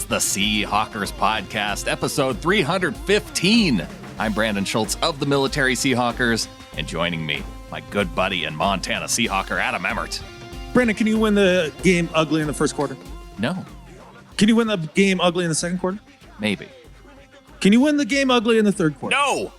is the Seahawkers Podcast, episode 315. I'm Brandon Schultz of the Military Seahawkers, and joining me, my good buddy and Montana Seahawker, Adam Emmert. Brandon, can you win the game ugly in the first quarter? No. Can you win the game ugly in the second quarter? Maybe. Can you win the game ugly in the third quarter? No.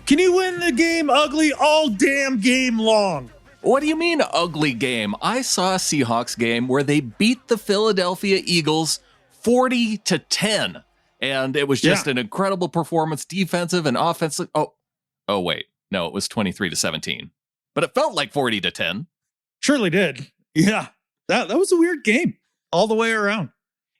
Can you win the game ugly all damn game long? What do you mean, ugly game? I saw a Seahawks game where they beat the Philadelphia Eagles 40-10. And it was just an incredible performance, defensive and offensive. Oh, wait. No, it was 23-17. But it felt like 40-10. Surely did. Yeah. That was a weird game all the way around.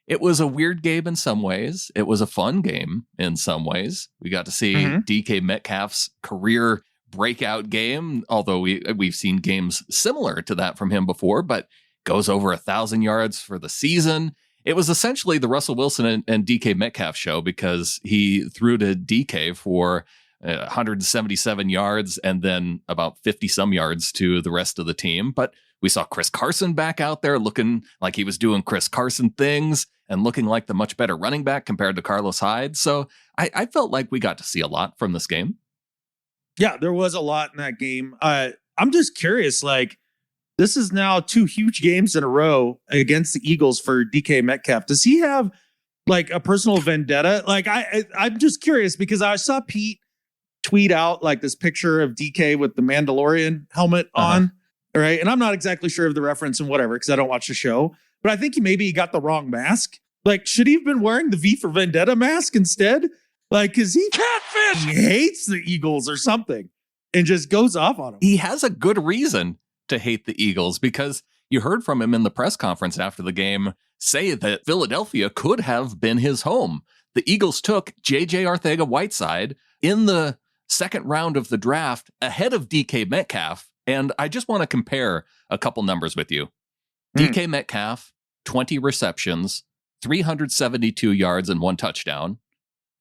It was a weird game in some ways. It was a fun game in some ways. We got to see DK Metcalf's career breakout game, although we've seen games similar to that from him before, but goes over 1,000 yards for the season. It was essentially the Russell Wilson and DK Metcalf show because he threw to DK for 177 yards and then about 50 some yards to the rest of the team. But we saw Chris Carson back out there looking like he was doing Chris Carson things and looking like the much better running back compared to Carlos Hyde. So I felt like we got to see a lot from this game. Yeah, there was a lot in that game. I'm just curious, like, this is now 2 huge games in a row against the Eagles for DK Metcalf. Does he have, like, a personal vendetta? Like, I'm just curious because I saw Pete tweet out, like, this picture of DK with the Mandalorian helmet on, right? And I'm not exactly sure of the reference and whatever because I don't watch the show. But I think he got the wrong mask. Like, should he have been wearing the V for Vendetta mask instead? Like, because he hates the Eagles or something and just goes off on them. He has a good reason to hate the Eagles because you heard from him in the press conference after the game say that Philadelphia could have been his home. The Eagles took J.J. Arcega-Whiteside in the second round of the draft ahead of DK Metcalf. And I just want to compare a couple numbers with you. DK Metcalf, 20 receptions, 372 yards and 1 touchdown.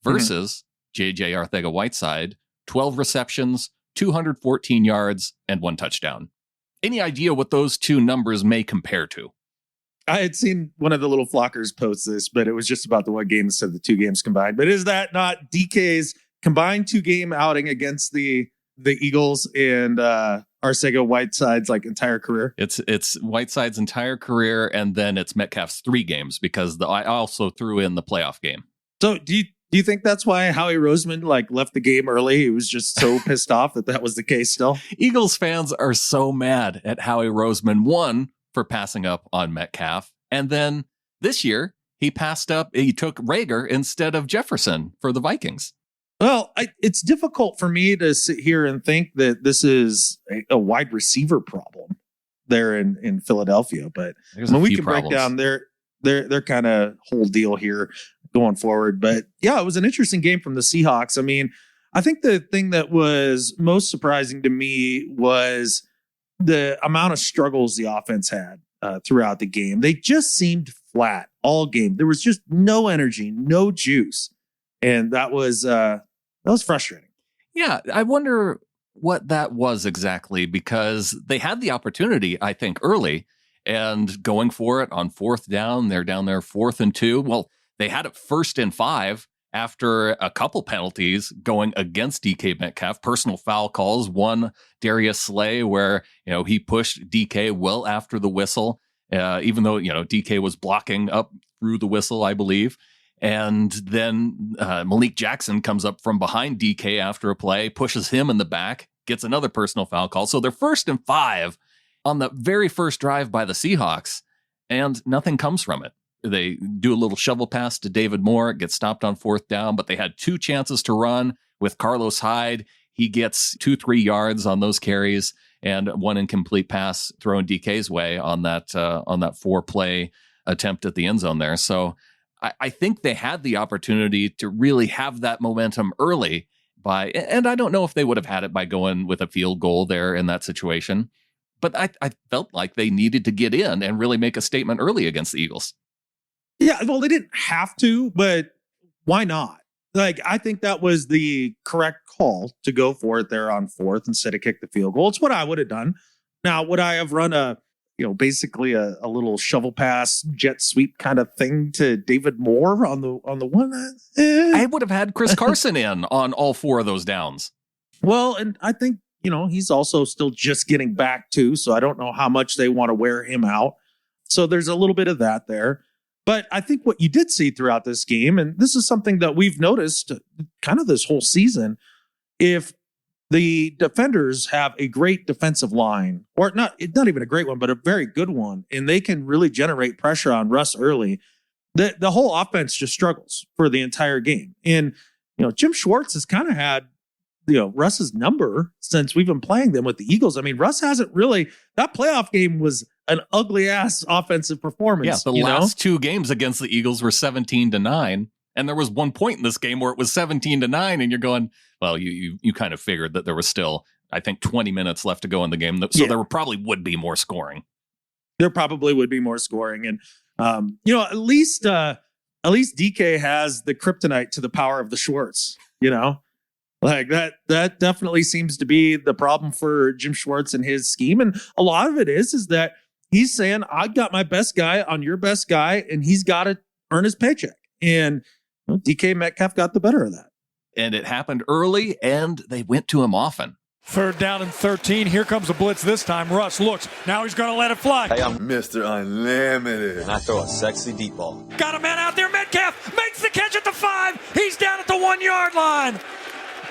Versus J.J. Arcega-Whiteside, 12 receptions, 214 yards, and 1 touchdown. Any idea what those two numbers may compare to? I had seen one of the little flockers post this, but it was just about the one game instead of the 2 games combined. But is that not DK's combined 2-game outing against the Eagles and Arcega-Whiteside's like entire career? It's Whiteside's entire career, and then it's Metcalf's 3 games because I also threw in the playoff game. So do you think that's why Howie Roseman left the game early? He was just so pissed off that was the case still? Eagles fans are so mad at Howie Roseman, one, for passing up on Metcalf. And then this year, he took Rager instead of Jefferson for the Vikings. Well, it's difficult for me to sit here and think that this is a wide receiver problem there in Philadelphia. But when we can break down their kind of whole deal here going forward. But yeah, it was an interesting game from the Seahawks. I mean, I think the thing that was most surprising to me was the amount of struggles the offense had throughout the game. They just seemed flat all game. There was just no energy, no juice. And that was frustrating. Yeah, I wonder what that was exactly because they had the opportunity, I think, early and going for it on 4th down. They're down there 4th and 2. Well, they had it 1st and 5 after a couple penalties going against DK Metcalf. Personal foul calls. One, Darius Slay, where he pushed DK well after the whistle, even though DK was blocking up through the whistle, I believe. And then Malik Jackson comes up from behind DK after a play, pushes him in the back, gets another personal foul call. So they're 1st and 5 on the very first drive by the Seahawks, and nothing comes from it. They do a little shovel pass to David Moore, gets stopped on 4th down, but they had 2 chances to run with Carlos Hyde. He gets 2-3 yards on those carries and 1 incomplete pass thrown DK's way on that 4-play attempt at the end zone there. So I think they had the opportunity to really have that momentum early and I don't know if they would have had it by going with a field goal there in that situation, but I felt like they needed to get in and really make a statement early against the Eagles. Yeah, well, they didn't have to, but why not? I think that was the correct call to go for it there on 4th instead of kick the field goal. It's what I would have done. Now, would I have run a basically a little shovel pass, jet sweep kind of thing to David Moore on the one. I would have had Chris Carson in on all 4 of those downs. Well, and I think, he's also still just getting back too. So I don't know how much they want to wear him out. So there's a little bit of that there. But I think what you did see throughout this game, and this is something that we've noticed kind of this whole season, if the defenders have a great defensive line, or not even a great one, but a very good one, and they can really generate pressure on Russ early, the whole offense just struggles for the entire game. And, Jim Schwartz has kind of had, Russ's number since we've been playing them with the Eagles. I mean, Russ hasn't really, that playoff game was an ugly ass offensive performance. Yeah, the last 2 games against the Eagles were 17-9. And there was one point in this game where it was 17-9, and you're going, well, you kind of figured that there was still, I think, 20 minutes left to go in the game. So there probably would be more scoring. There probably would be more scoring. And, at least DK has the kryptonite to the power of the Schwartz, Like that definitely seems to be the problem for Jim Schwartz and his scheme. And a lot of it is that he's saying, I got my best guy on your best guy, and he's got to earn his paycheck. And DK Metcalf got the better of that. And it happened early, and they went to him often. 3rd down and 13. Here comes a blitz this time. Russ looks. Now he's going to let it fly. Hey, I'm Mr. Unlimited. And I throw a sexy deep ball. Got a man out there. Metcalf makes the catch at the 5. He's down at the 1-yard line.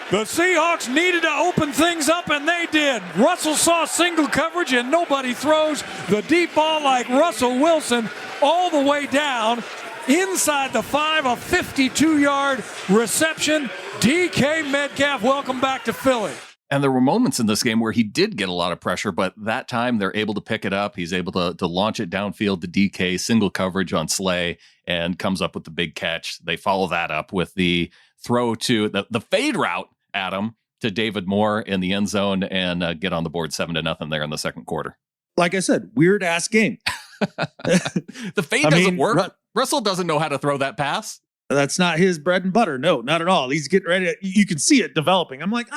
The Seahawks needed to open things up, and they did. Russell saw single coverage, and nobody throws the deep ball like Russell Wilson all the way down inside the 5, a 52-yard reception. DK Metcalf, welcome back to Philly. And there were moments in this game where he did get a lot of pressure, but that time they're able to pick it up. He's able to launch it downfield to DK, single coverage on Slay, and comes up with the big catch. They follow that up with the throw to the fade route, Adam, to David Moore in the end zone, and get on the board 7-0 there in the second quarter. Like I said, weird ass game. The fade doesn't work. Russell doesn't know how to throw that pass. That's not his bread and butter. No, not at all. He's getting ready. You can see it developing. I'm like,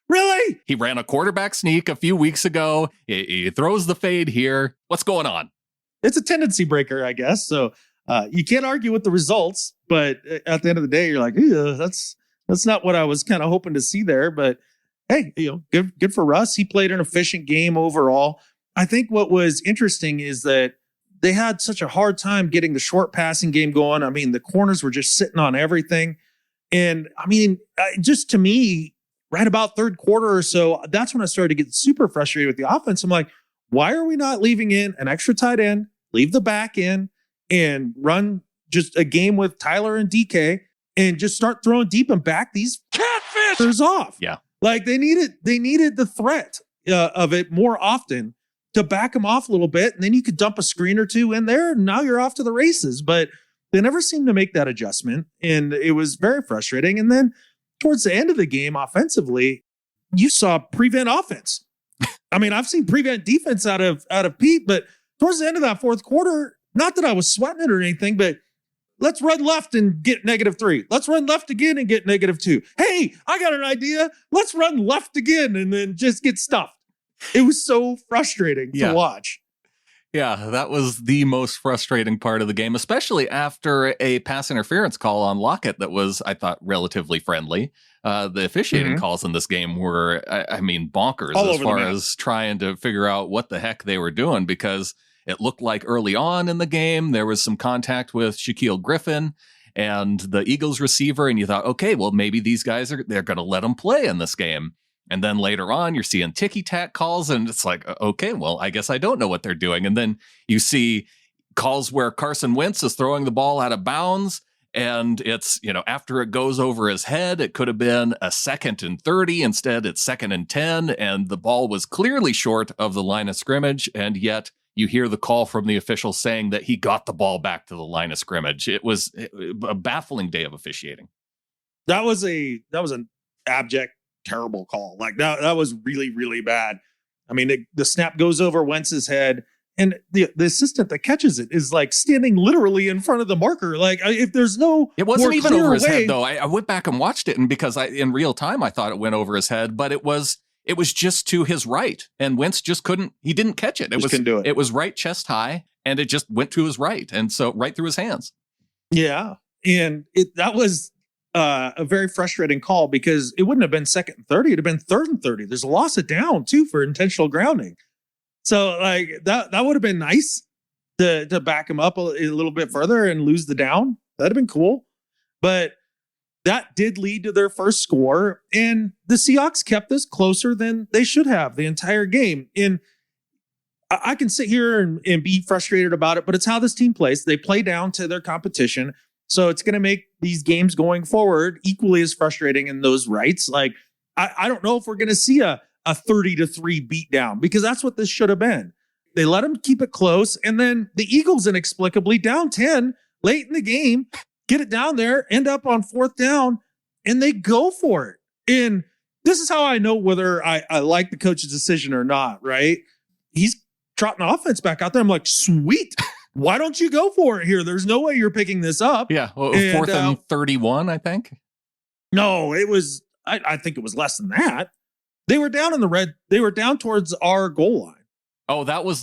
really? He ran a quarterback sneak a few weeks ago. He throws the fade here. What's going on? It's a tendency breaker, I guess. So you can't argue with the results, but at the end of the day, you're like, that's not what I was kind of hoping to see there. But hey, good for Russ. He played an efficient game overall. I think what was interesting is that they had such a hard time getting the short passing game going. I mean, the corners were just sitting on everything. And I mean, just to me, right about third quarter or so, that's when I started to get super frustrated with the offense. I'm like, why are we not leaving in an extra tight end, leave the back in, and run just a game with Tyler and DK and just start throwing deep and back these catfish off? Yeah. Like they needed the threat of it more often to back them off a little bit. And then you could dump a screen or two in there. And now you're off to the races. But they never seemed to make that adjustment. And it was very frustrating. And then towards the end of the game, offensively, you saw prevent offense. I mean, I've seen prevent defense out of Pete, but towards the end of that fourth quarter, not that I was sweating it or anything, but let's run left and get -3. Let's run left again and get -2. Hey, I got an idea. Let's run left again and then just get stuffed. It was so frustrating to watch. Yeah, that was the most frustrating part of the game, especially after a pass interference call on Lockett that was, I thought, relatively friendly. The officiating calls in this game were, I mean, bonkers as far as trying to figure out what the heck they were doing, because it looked like early on in the game there was some contact with Shaquille Griffin and the Eagles receiver, and you thought, okay, well, maybe these guys they're going to let them play in this game. And then later on, you're seeing ticky-tack calls, and it's like, okay, well, I guess I don't know what they're doing. And then you see calls where Carson Wentz is throwing the ball out of bounds, and it's, after it goes over his head, it could have been a 2nd and 30. Instead, it's 2nd and 10, and the ball was clearly short of the line of scrimmage, and yet you hear the call from the official saying that he got the ball back to the line of scrimmage. It was a baffling day of officiating. That was an abject, terrible call. Like that was really, really bad. I mean, the snap goes over Wentz's head, and the assistant that catches it is like standing literally in front of the marker. Like if there's no, it wasn't even over his head though. I went back and watched it, and because in real time I thought it went over his head, but it was it was just to his right, and Wentz just he didn't catch it. Couldn't do it. It was right chest high, and it just went to his right, and so right through his hands. Yeah. And that was a very frustrating call because it wouldn't have been 2nd and 30. It'd have been 3rd and 30. There's a loss of down too for intentional grounding. So like that would have been nice to back him up a little bit further and lose the down. That'd have been cool. But that did lead to their first score. And the Seahawks kept this closer than they should have the entire game. And I can sit here and be frustrated about it, but it's how this team plays. They play down to their competition. So it's going to make these games going forward equally as frustrating in those rights. Like, I don't know if we're going to see a 30-3 beatdown because that's what this should have been. They let them keep it close. And then the Eagles inexplicably down 10 late in the game, get it down there, end up on 4th down, and they go for it. And this is how I know whether I like the coach's decision or not, right? He's trotting offense back out there. I'm like, sweet. Why don't you go for it here? There's no way you're picking this up. Yeah. Well, 4th and 31, I think. No, it was, I think it was less than that. They were down in the red. They were down towards our goal line. Oh, that was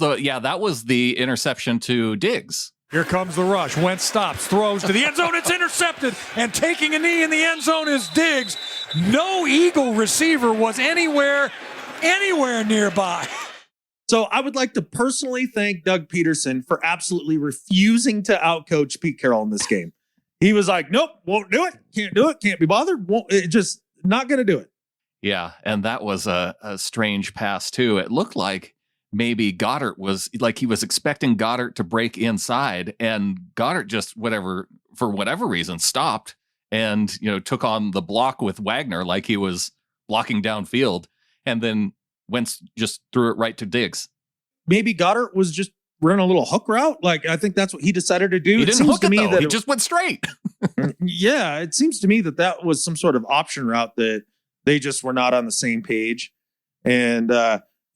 the interception to Diggs. Here comes the rush. Wentz stops, throws to the end zone. It's intercepted, and taking a knee in the end zone is Diggs. No Eagle receiver was anywhere nearby. So I would like to personally thank Doug Peterson for absolutely refusing to outcoach Pete Carroll in this game. He was like, nope, won't do it. Can't do it. Can't be bothered. Just not going to do it. Yeah, and that was a strange pass, too. It looked like maybe Goddard was like he was expecting Goddard to break inside, and Goddard just for whatever reason stopped and took on the block with Wagner like he was blocking downfield, and then Wentz just threw it right to Diggs. Maybe Goddard was just running a little hook route. Like I think that's what he decided to do. He didn't hook it though. He just went straight. Yeah, it seems to me that was some sort of option route that they just were not on the same page, and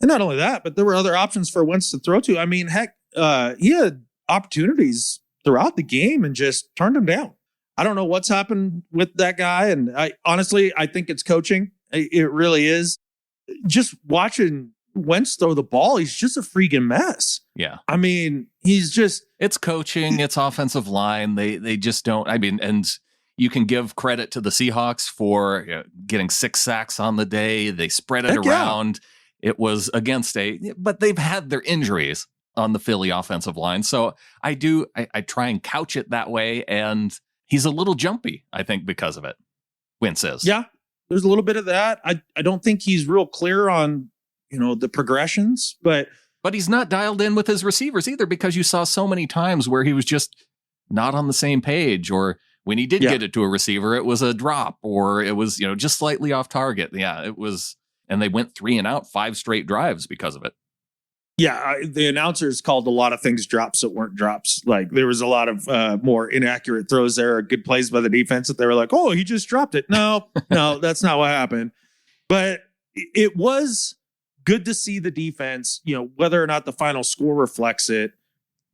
not only that, but there were other options for Wentz to throw to. I mean, heck, he had opportunities throughout the game and just turned them down. I don't know what's happened with that guy. And I think it's coaching. It really is. Just watching Wentz throw the ball, he's just a freaking mess. Yeah. I mean, it's coaching, it's offensive line. They just don't, and you can give credit to the Seahawks for getting 6 sacks on the day. They spread it around. Yeah. It was against but they've had their injuries on the Philly offensive line. So I try and couch it that way. And he's a little jumpy, I think, because of it. Wentz is. Yeah, there's a little bit of that. I don't think he's real clear on, the progressions, but he's not dialed in with his receivers either, because you saw so many times where he was just not on the same page, or when he did get it to a receiver, it was a drop, or it was, just slightly off target. Yeah, it was. And they went 3 and out 5 straight drives because of it. Yeah, the announcers called a lot of things drops that weren't drops. Like there was a lot of more inaccurate throws there, good plays by the defense that they were like, oh, he just dropped it. No, that's not what happened. But it was good to see the defense, whether or not the final score reflects it,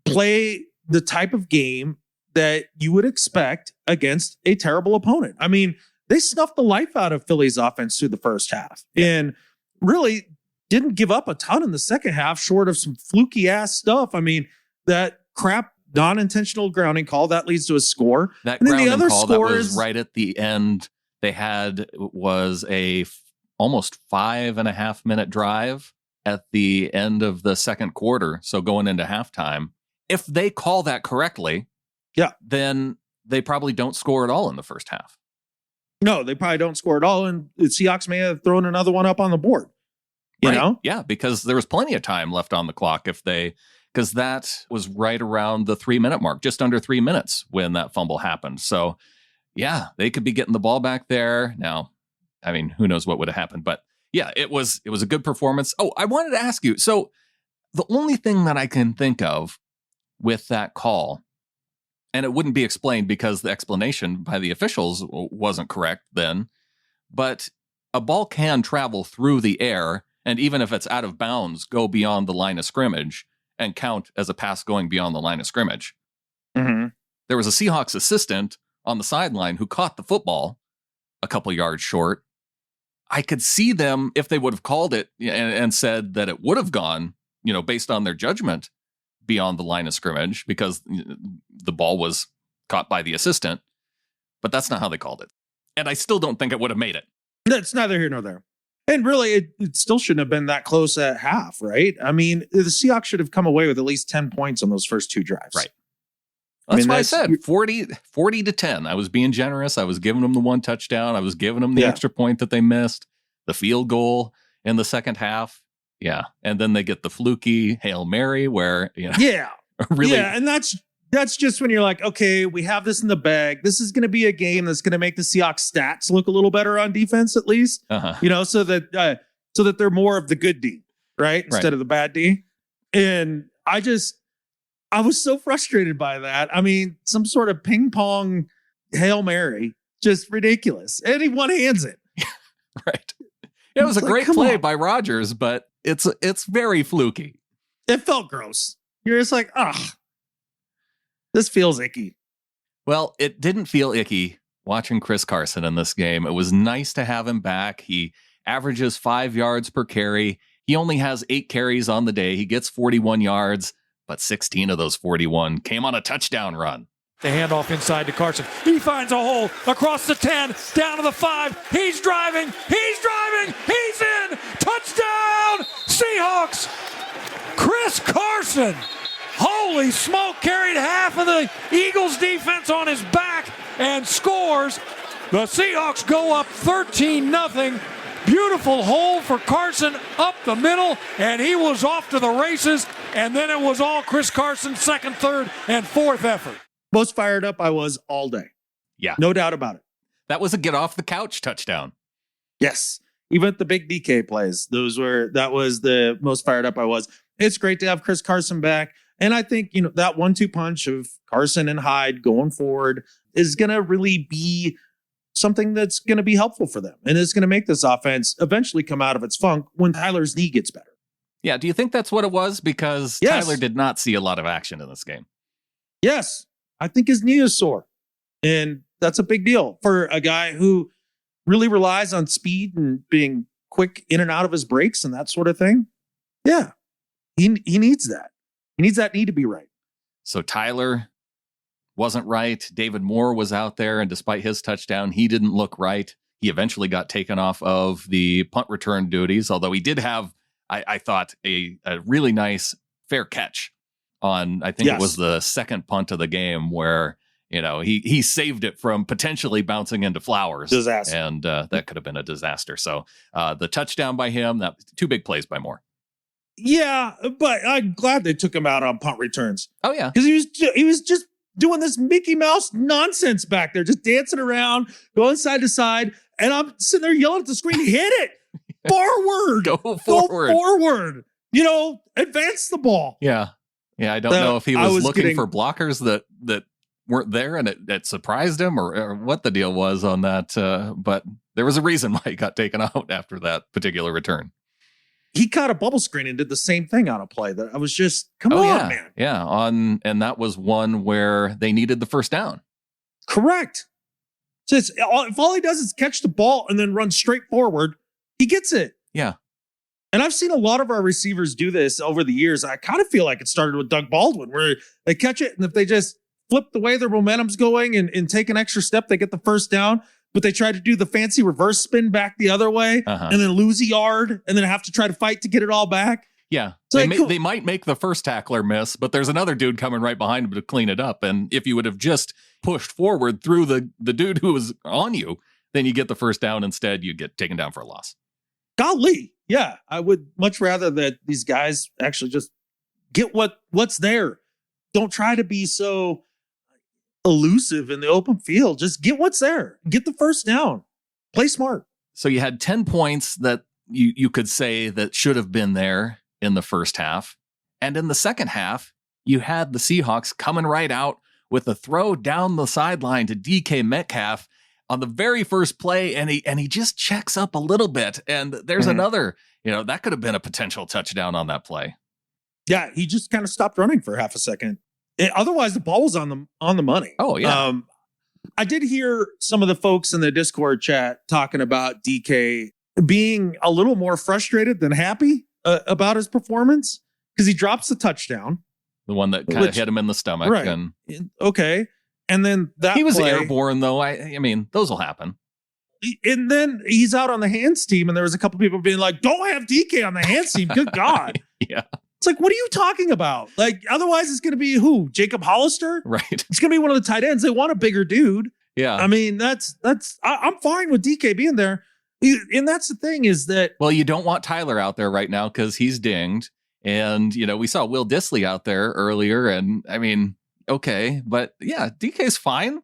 play the type of game that you would expect against a terrible opponent. I mean, they snuffed the life out of Philly's offense through the first half and really didn't give up a ton in the second half, short of some fluky ass stuff. I mean, that crap non-intentional grounding call that leads to a score. That grounding call that was right at the end they had was a almost 5.5 minute drive at the end of the second quarter. So going into halftime, if they call that correctly, then they probably don't score at all in the first half. No, they probably don't score at all. And the Seahawks may have thrown another one up on the board. You know? Yeah, because there was plenty of time left on the clock because that was right around the 3 minute mark, just under 3 minutes when that fumble happened. So yeah, they could be getting the ball back there. Now, I mean, who knows what would have happened, but yeah, it was a good performance. Oh, I wanted to ask you. So the only thing that I can think of with that call, and it wouldn't be explained because the explanation by the officials wasn't correct then, but a ball can travel through the air, and even if it's out of bounds, go beyond the line of scrimmage and count as a pass going beyond the line of scrimmage. Mm-hmm. There was a Seahawks assistant on the sideline who caught the football a couple yards short. I could see them, if they would have called it and said that it would have gone, based on their judgment beyond the line of scrimmage because the ball was caught by the assistant. But that's not how they called it. And I still don't think it would have made it. That's neither here nor there. And really, it still shouldn't have been that close at half, right? I mean, the Seahawks should have come away with at least 10 points on those first two drives. Right. That's why I said 40 to 10. I was being generous. I was giving them the one touchdown. I was giving them the extra point that they missed, the field goal in the second half. Yeah. And then they get the fluky Hail Mary where, really. Yeah. And that's just when you're like, okay, we have this in the bag. This is going to be a game that's going to make the Seahawks stats look a little better on defense, at least, so that they're more of the good D, right? Instead of the bad D. And I was so frustrated by that. I mean, some sort of ping pong Hail Mary, just ridiculous. And he one-hands it. Right. It was a great play by Rodgers, but it's very fluky. It felt gross. You're just like, this feels icky. Well, it didn't feel icky watching Chris Carson in this game. It was nice to have him back. He averages 5 yards per carry. He only has 8 carries on the day. He gets 41 yards. But 16 of those 41 came on a touchdown run. The handoff inside to Carson. He finds a hole across the 10, down to the 5. He's driving. He's in. Touchdown, Seahawks. Chris Carson. Holy smoke, carried half of the Eagles defense on his back and scores. The Seahawks go up 13-0. Beautiful hole for Carson up the middle, and he was off to the races. And then it was all Chris Carson's second, third, and fourth effort. Most fired up I was all day. Yeah. No doubt about it. That was a get off the couch touchdown. Yes. Even at the big DK plays, that was the most fired up I was. It's great to have Chris Carson back. And I think, that 1-2 punch of Carson and Hyde going forward is going to really be something that's going to be helpful for them. And it's going to make this offense eventually come out of its funk when Tyler's knee gets better. Yeah. Do you think that's what it was? Because Tyler did not see a lot of action in this game. Yes. I think his knee is sore. And that's a big deal for a guy who really relies on speed and being quick in and out of his breaks and that sort of thing. Yeah. He needs that. He needs that knee to be right. So Tyler wasn't right. David Moore was out there, and despite his touchdown, he didn't look right. He eventually got taken off of the punt return duties, although he did have, I thought, a really nice fair catch on, I think it was the second punt of the game where, he saved it from potentially bouncing into Flowers. Disaster. And that could have been a disaster. So the touchdown by him, that 2 big plays by Moore. Yeah, but I'm glad they took him out on punt returns. Oh, yeah. Because he was just doing this Mickey Mouse nonsense back there, just dancing around, going side to side. And I'm sitting there yelling at the screen, hit it forward. Go forward. Advance the ball. Yeah. Yeah. I don't know if he was looking for blockers that weren't there and it surprised him or what the deal was on that. But there was a reason why he got taken out after that particular return. He caught a bubble screen and did the same thing on a play that I was just, come on, man. Yeah. And that was one where they needed the first down. Correct. So if all he does is catch the ball and then run straight forward, he gets it. Yeah. And I've seen a lot of our receivers do this over the years. I kind of feel like it started with Doug Baldwin, where they catch it, and if they just flip the way their momentum's going and take an extra step, they get the first down. But they try to do the fancy reverse spin back the other way and then lose a yard and then have to try to fight to get it all back. Yeah. So they might make the first tackler miss, but there's another dude coming right behind him to clean it up. And if you would have just pushed forward through the dude who was on you, then you get the first down. Instead, you get taken down for a loss. Golly. Yeah. I would much rather that these guys actually just get what's there. Don't try to be so elusive in the open field. Just get what's there. Get the first down. Play smart. So you had 10 points that you could say that should have been there in the first half. And in the second half, you had the Seahawks coming right out with a throw down the sideline to DK Metcalf on the very first play. And he just checks up a little bit. And there's another, that could have been a potential touchdown on that play. Yeah. He just kind of stopped running for half a second. Otherwise, the ball was on the money. Oh, yeah. I did hear some of the folks in the Discord chat talking about DK being a little more frustrated than happy about his performance because he drops the touchdown. The one that kind of hit him in the stomach. Right. And okay. And then that he was play, airborne, though. I mean, those will happen. And then he's out on the hands team, and there was a couple people being like, don't have DK on the hands team. Good God. Yeah. It's like, what are you talking about? Like, otherwise it's going to be who? Jacob Hollister? Right. It's going to be one of the tight ends. They want a bigger dude. Yeah. I mean, I'm fine with DK being there. And that's the thing is that. Well, you don't want Tyler out there right now because he's dinged. And, we saw Will Dissly out there earlier. And I mean, okay. But yeah, DK's fine.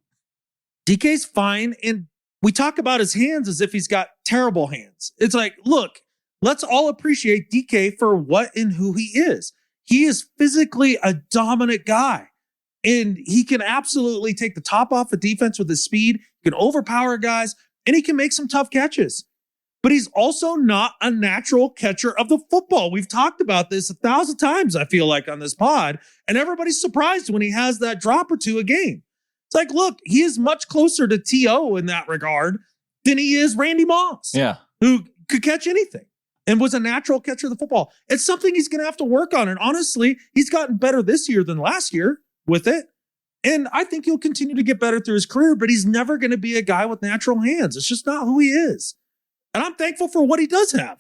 DK's fine. And we talk about his hands as if he's got terrible hands. It's like, look, let's all appreciate DK for what and who he is. He is physically a dominant guy. And he can absolutely take the top off of defense with his speed. He can overpower guys. And he can make some tough catches. But he's also not a natural catcher of the football. We've talked about this 1,000 times, I feel like, on this pod. And everybody's surprised when he has that drop or two a game. It's like, look, he is much closer to T.O. in that regard than he is Randy Moss. Yeah. Who could catch anything and was a natural catcher of the football. It's something he's going to have to work on. And honestly, he's gotten better this year than last year with it. And I think he'll continue to get better through his career, but he's never going to be a guy with natural hands. It's just not who he is. And I'm thankful for what he does have.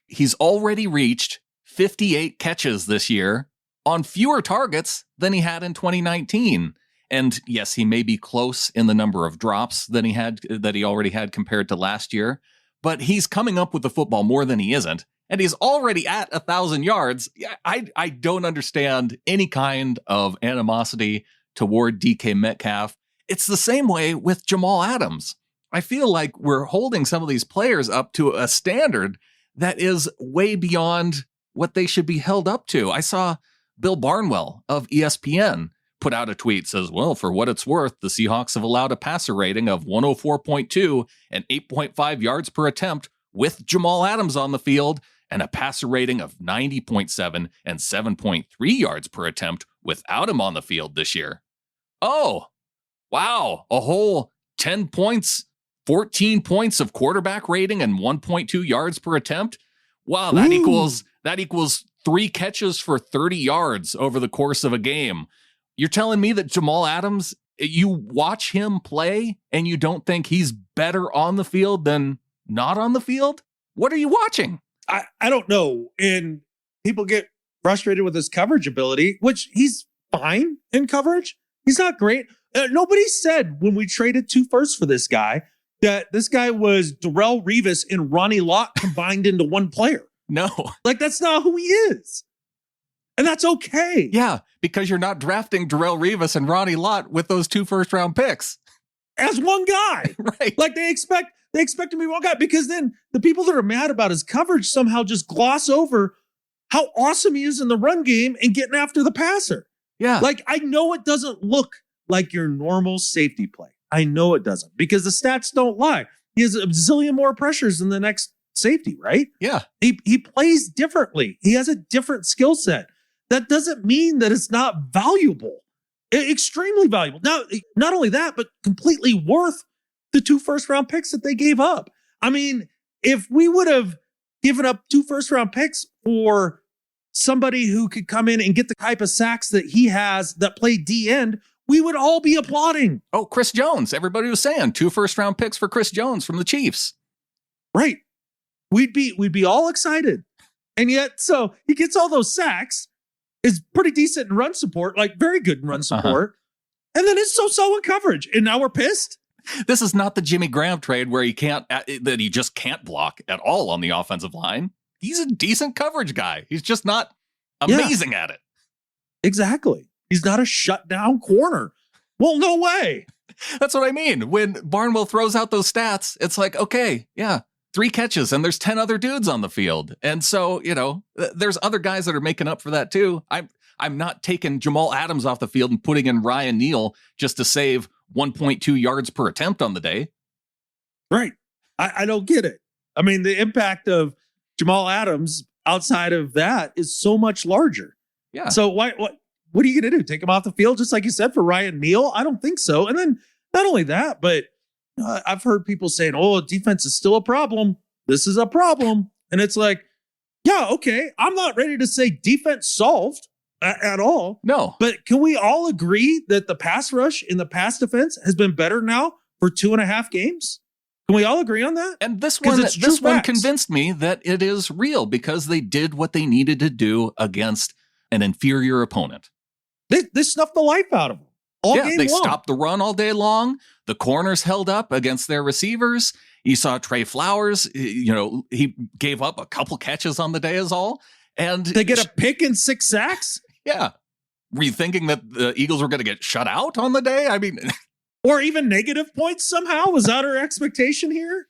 He's already reached 58 catches this year on fewer targets than he had in 2019. And yes, he may be close in the number of drops that he already had compared to last year, but he's coming up with the football more than he isn't. And he's already at 1,000 yards. I don't understand any kind of animosity toward DK Metcalf. It's the same way with Jamal Adams. I feel like we're holding some of these players up to a standard that is way beyond what they should be held up to. I saw Bill Barnwell of ESPN put out a tweet, says, well, for what it's worth, the Seahawks have allowed a passer rating of 104.2 and 8.5 yards per attempt with Jamal Adams on the field, and a passer rating of 90.7 and 7.3 yards per attempt without him on the field this year. Oh, wow. A whole 10 points, 14 points of quarterback rating and 1.2 yards per attempt. Wow, that equals 3 catches for 30 yards over the course of a game. You're telling me that Jamal Adams, you watch him play and you don't think he's better on the field than not on the field? What are you watching? I don't know. And people get frustrated with his coverage ability, which he's fine in coverage. He's not great. Nobody said when we traded 2 firsts for this guy that this guy was Darrelle Revis and Ronnie Lott combined into one player. No. Like, that's not who he is. And that's okay. Yeah, because you're not drafting Darrelle Revis and Ronnie Lott with those 2 first-round picks. As one guy. Right. Like, they expect him to be one guy, because then the people that are mad about his coverage somehow just gloss over how awesome he is in the run game and getting after the passer. Yeah. Like, I know it doesn't look like your normal safety play. I know it doesn't, because the stats don't lie. He has a zillion more pressures than the next safety, right? Yeah. He plays differently. He has a different skill set. That doesn't mean that it's not valuable. Extremely valuable. Now, not only that, but completely worth the 2 first-round picks that they gave up. I mean, if we would have given up 2 first-round picks for somebody who could come in and get the type of sacks that he has that play D-end, we would all be applauding. Oh, Chris Jones. Everybody was saying 2 first-round picks for Chris Jones from the Chiefs. Right. We'd be all excited. And yet, so he gets all those sacks, is pretty decent in run support, like very good in run support. And then it's so in coverage. And now we're pissed. This is not the Jimmy Graham trade where he just can't block at all on the offensive line. He's a decent coverage guy. He's just not amazing at it. Exactly. He's not a shutdown corner. Well, no way. That's what I mean. When Barnwell throws out those stats, it's like, okay, yeah, 3 catches and there's 10 other dudes on the field. And so, there's other guys that are making up for that too. I'm not taking Jamal Adams off the field and putting in Ryan Neal just to save 1.2 yards per attempt on the day. Right. I don't get it. I mean, the impact of Jamal Adams outside of that is so much larger. Yeah. So what are you going to do? Take him off the field, just like you said, for Ryan Neal? I don't think so. And then not only that, but I've heard people saying, oh, defense is still a problem. This is a problem. And it's like, yeah, okay. I'm not ready to say defense solved at all. No. But can we all agree that the pass rush in the pass defense has been better now for 2.5 games? Can we all agree on that? And this 'Cause one, it's this true one facts. convinced me that it is real because they did what they needed to do against an inferior opponent. They snuffed the life out of them all game they long. stopped the run all day long. The corners held up against their receivers. You saw Trey Flowers, he gave up a couple catches on the day is all. And They get a pick and 6 sacks? yeah. Were you thinking that the Eagles were going to get shut out on the day? I mean, Or even negative points somehow? Was that our expectation here?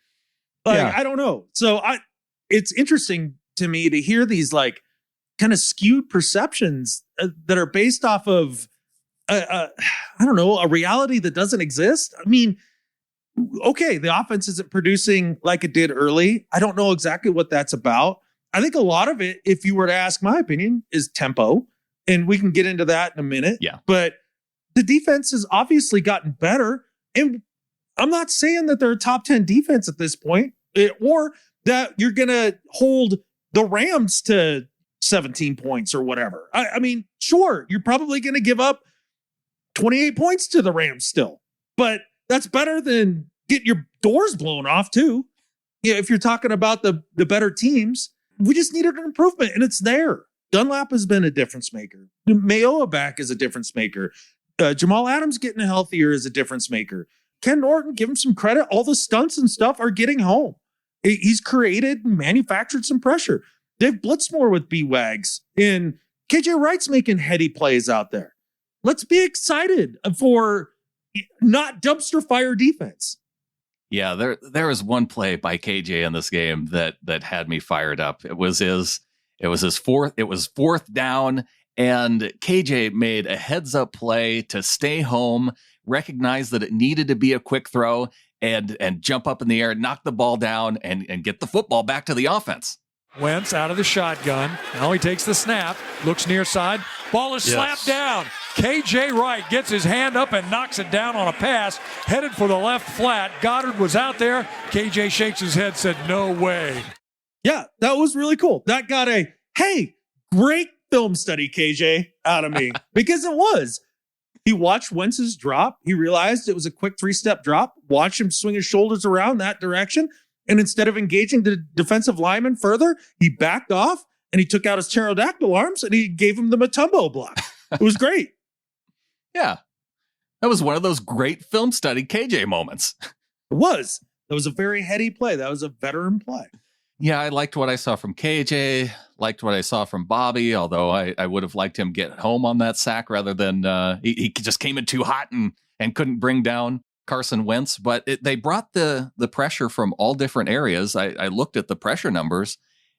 Yeah. I don't know. So it's interesting to me to hear these like kind of skewed perceptions that are based off of, I don't know, a reality that doesn't exist. I mean, okay, the offense isn't producing like it did early. I don't know exactly what that's about. I think a lot of it, if you were to ask my opinion, is tempo. And we can get into that in a minute. Yeah. But the defense has obviously gotten better. And I'm not saying that they're a top 10 defense at this point, or that you're going to hold the Rams to 17 points or whatever. I mean, sure, you're probably going to give up 28 points to the Rams still, but that's better than getting your doors blown off too. Yeah, if you're talking about the better teams, we just needed an improvement, and it's there. Dunlap has been a difference maker. Mayoa back is a difference maker. Jamal Adams getting healthier is a difference maker. Ken Norton, give him some credit. All the stunts and stuff are getting home. He's created and manufactured some pressure. They've blitzed more with B-Wags, and KJ Wright's making heady plays out there. Let's be excited for not dumpster fire defense. yeah, there was one play by KJ in this game that had me fired up. It was fourth down, and KJ made a heads up play to stay home, recognize that it needed to be a quick throw, and jump up in the air, knock the ball down, and get the football back to the offense. Wentz out of the shotgun. Now he takes the snap, looks near side. Ball is slapped down. KJ Wright gets his hand up and knocks it down on a pass, headed for the left flat. Goddard was out there. KJ shakes his head, said, no way. Yeah, that was really cool. That got a, hey, great film study, KJ, out of me. Because it was. He watched Wentz's drop. He realized it was a quick 3-step drop. Watched him swing his shoulders around that direction. And instead of engaging the defensive lineman further, he backed off and he took out his pterodactyl arms and he gave him the Matumbo block. It was great. Yeah. That was one of those great film study KJ moments. It was. That was a very heady play. That was a veteran play. Yeah, I liked what I saw from KJ, liked what I saw from Bobby, although I would have liked him get home on that sack rather than he just came in too hot and couldn't bring down Carson Wentz. But they brought the pressure from all different areas. I looked at the pressure numbers.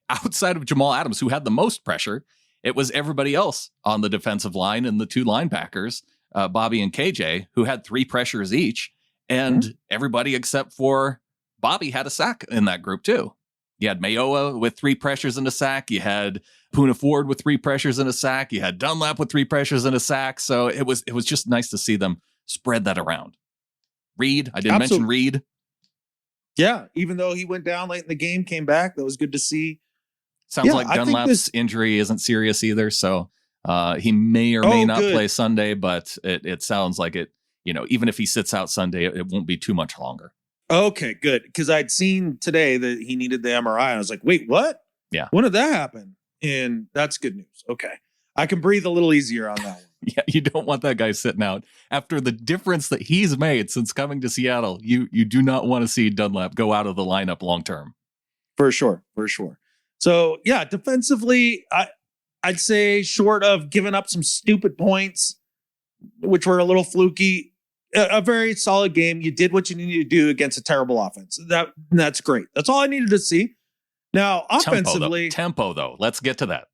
Outside of Jamal Adams, who had the most pressure, it was everybody else on the defensive line and the two linebackers, Bobby and KJ, who had 3 pressures each. And everybody except for Bobby had a sack in that group too. You had Mayoa with 3 pressures and a sack. You had Poona Ford with 3 pressures and a sack. You had Dunlap with 3 pressures and a sack. So it was just nice to see them spread that around. Reed, I didn't mention Reed. Yeah, even though he went down late in the game, came back. That was good to see. Sounds like Dunlap's injury isn't serious either. So he may or may not play Sunday, but it sounds like it, even if he sits out Sunday, it won't be too much longer. Okay, good. Because I'd seen today that he needed the MRI. And I was like, wait, what? Yeah. When did that happen? And that's good news. Okay. I can breathe a little easier on that one. Yeah, you don't want that guy sitting out. After the difference that he's made since coming to Seattle, you do not want to see Dunlap go out of the lineup long term. For sure. So, yeah, defensively, I'd say short of giving up some stupid points, which were a little fluky, a very solid game. You did what you needed to do against a terrible offense. That's great. That's all I needed to see. Now, offensively... Tempo, though. Let's get to that.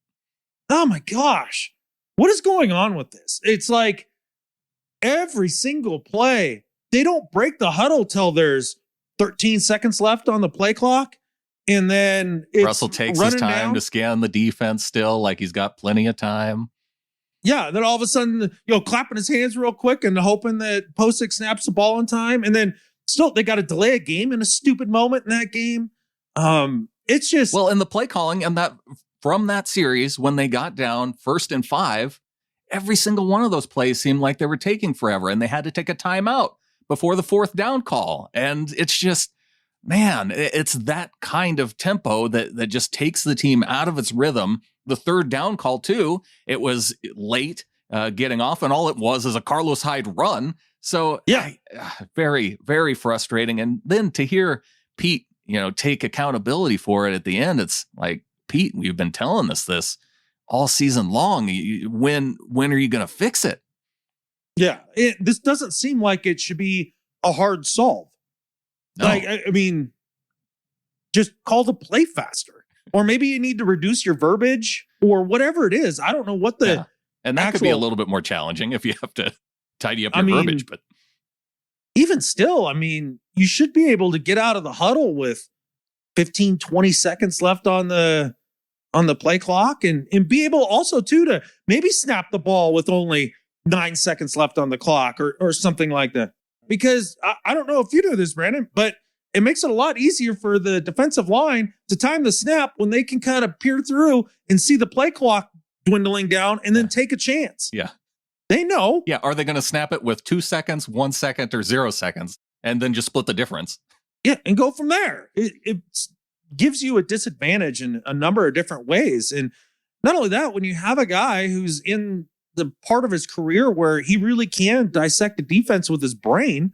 Oh, my gosh. What is going on with this? It's like every single play, they don't break the huddle till there's 13 seconds left on the play clock. And then Russell takes his time to scan the defense still, like he's got plenty of time. Yeah, then all of a sudden, clapping his hands real quick and hoping that Posick snaps the ball in time. And then still, they got to delay a game in a stupid moment in that game. It's just Well, and the play calling and that from that series, when they got down 1st and 5, every single one of those plays seemed like they were taking forever, and they had to take a timeout before the 4th down call. And it's just, man, it's that kind of tempo that just takes the team out of its rhythm. The 3rd down call, too, it was late getting off, and all it was is a Carlos Hyde run. So, yeah, very, very frustrating. And then to hear Pete, take accountability for it at the end, it's like, Pete, we've been telling this all season long. When are you going to fix it? Yeah, this doesn't seem like it should be a hard solve. No. Like, I mean, just call the play faster, or maybe you need to reduce your verbiage or whatever it is. I don't know what the and that could be a little bit more challenging if you have to tidy up your verbiage. But even still, I mean, you should be able to get out of the huddle with 15, 20 seconds left on the play clock and be able also to maybe snap the ball with only 9 seconds left on the clock or something like that. Because I don't know if you know this, Brandon, but it makes it a lot easier for the defensive line to time the snap when they can kind of peer through and see the play clock dwindling down and then take a chance. Yeah. They know. Yeah. Are they going to snap it with 2 seconds, 1 second, or 0 seconds, and then just split the difference? Yeah, and go from there. It gives you a disadvantage in a number of different ways. And not only that, when you have a guy who's in the part of his career where he really can dissect a defense with his brain,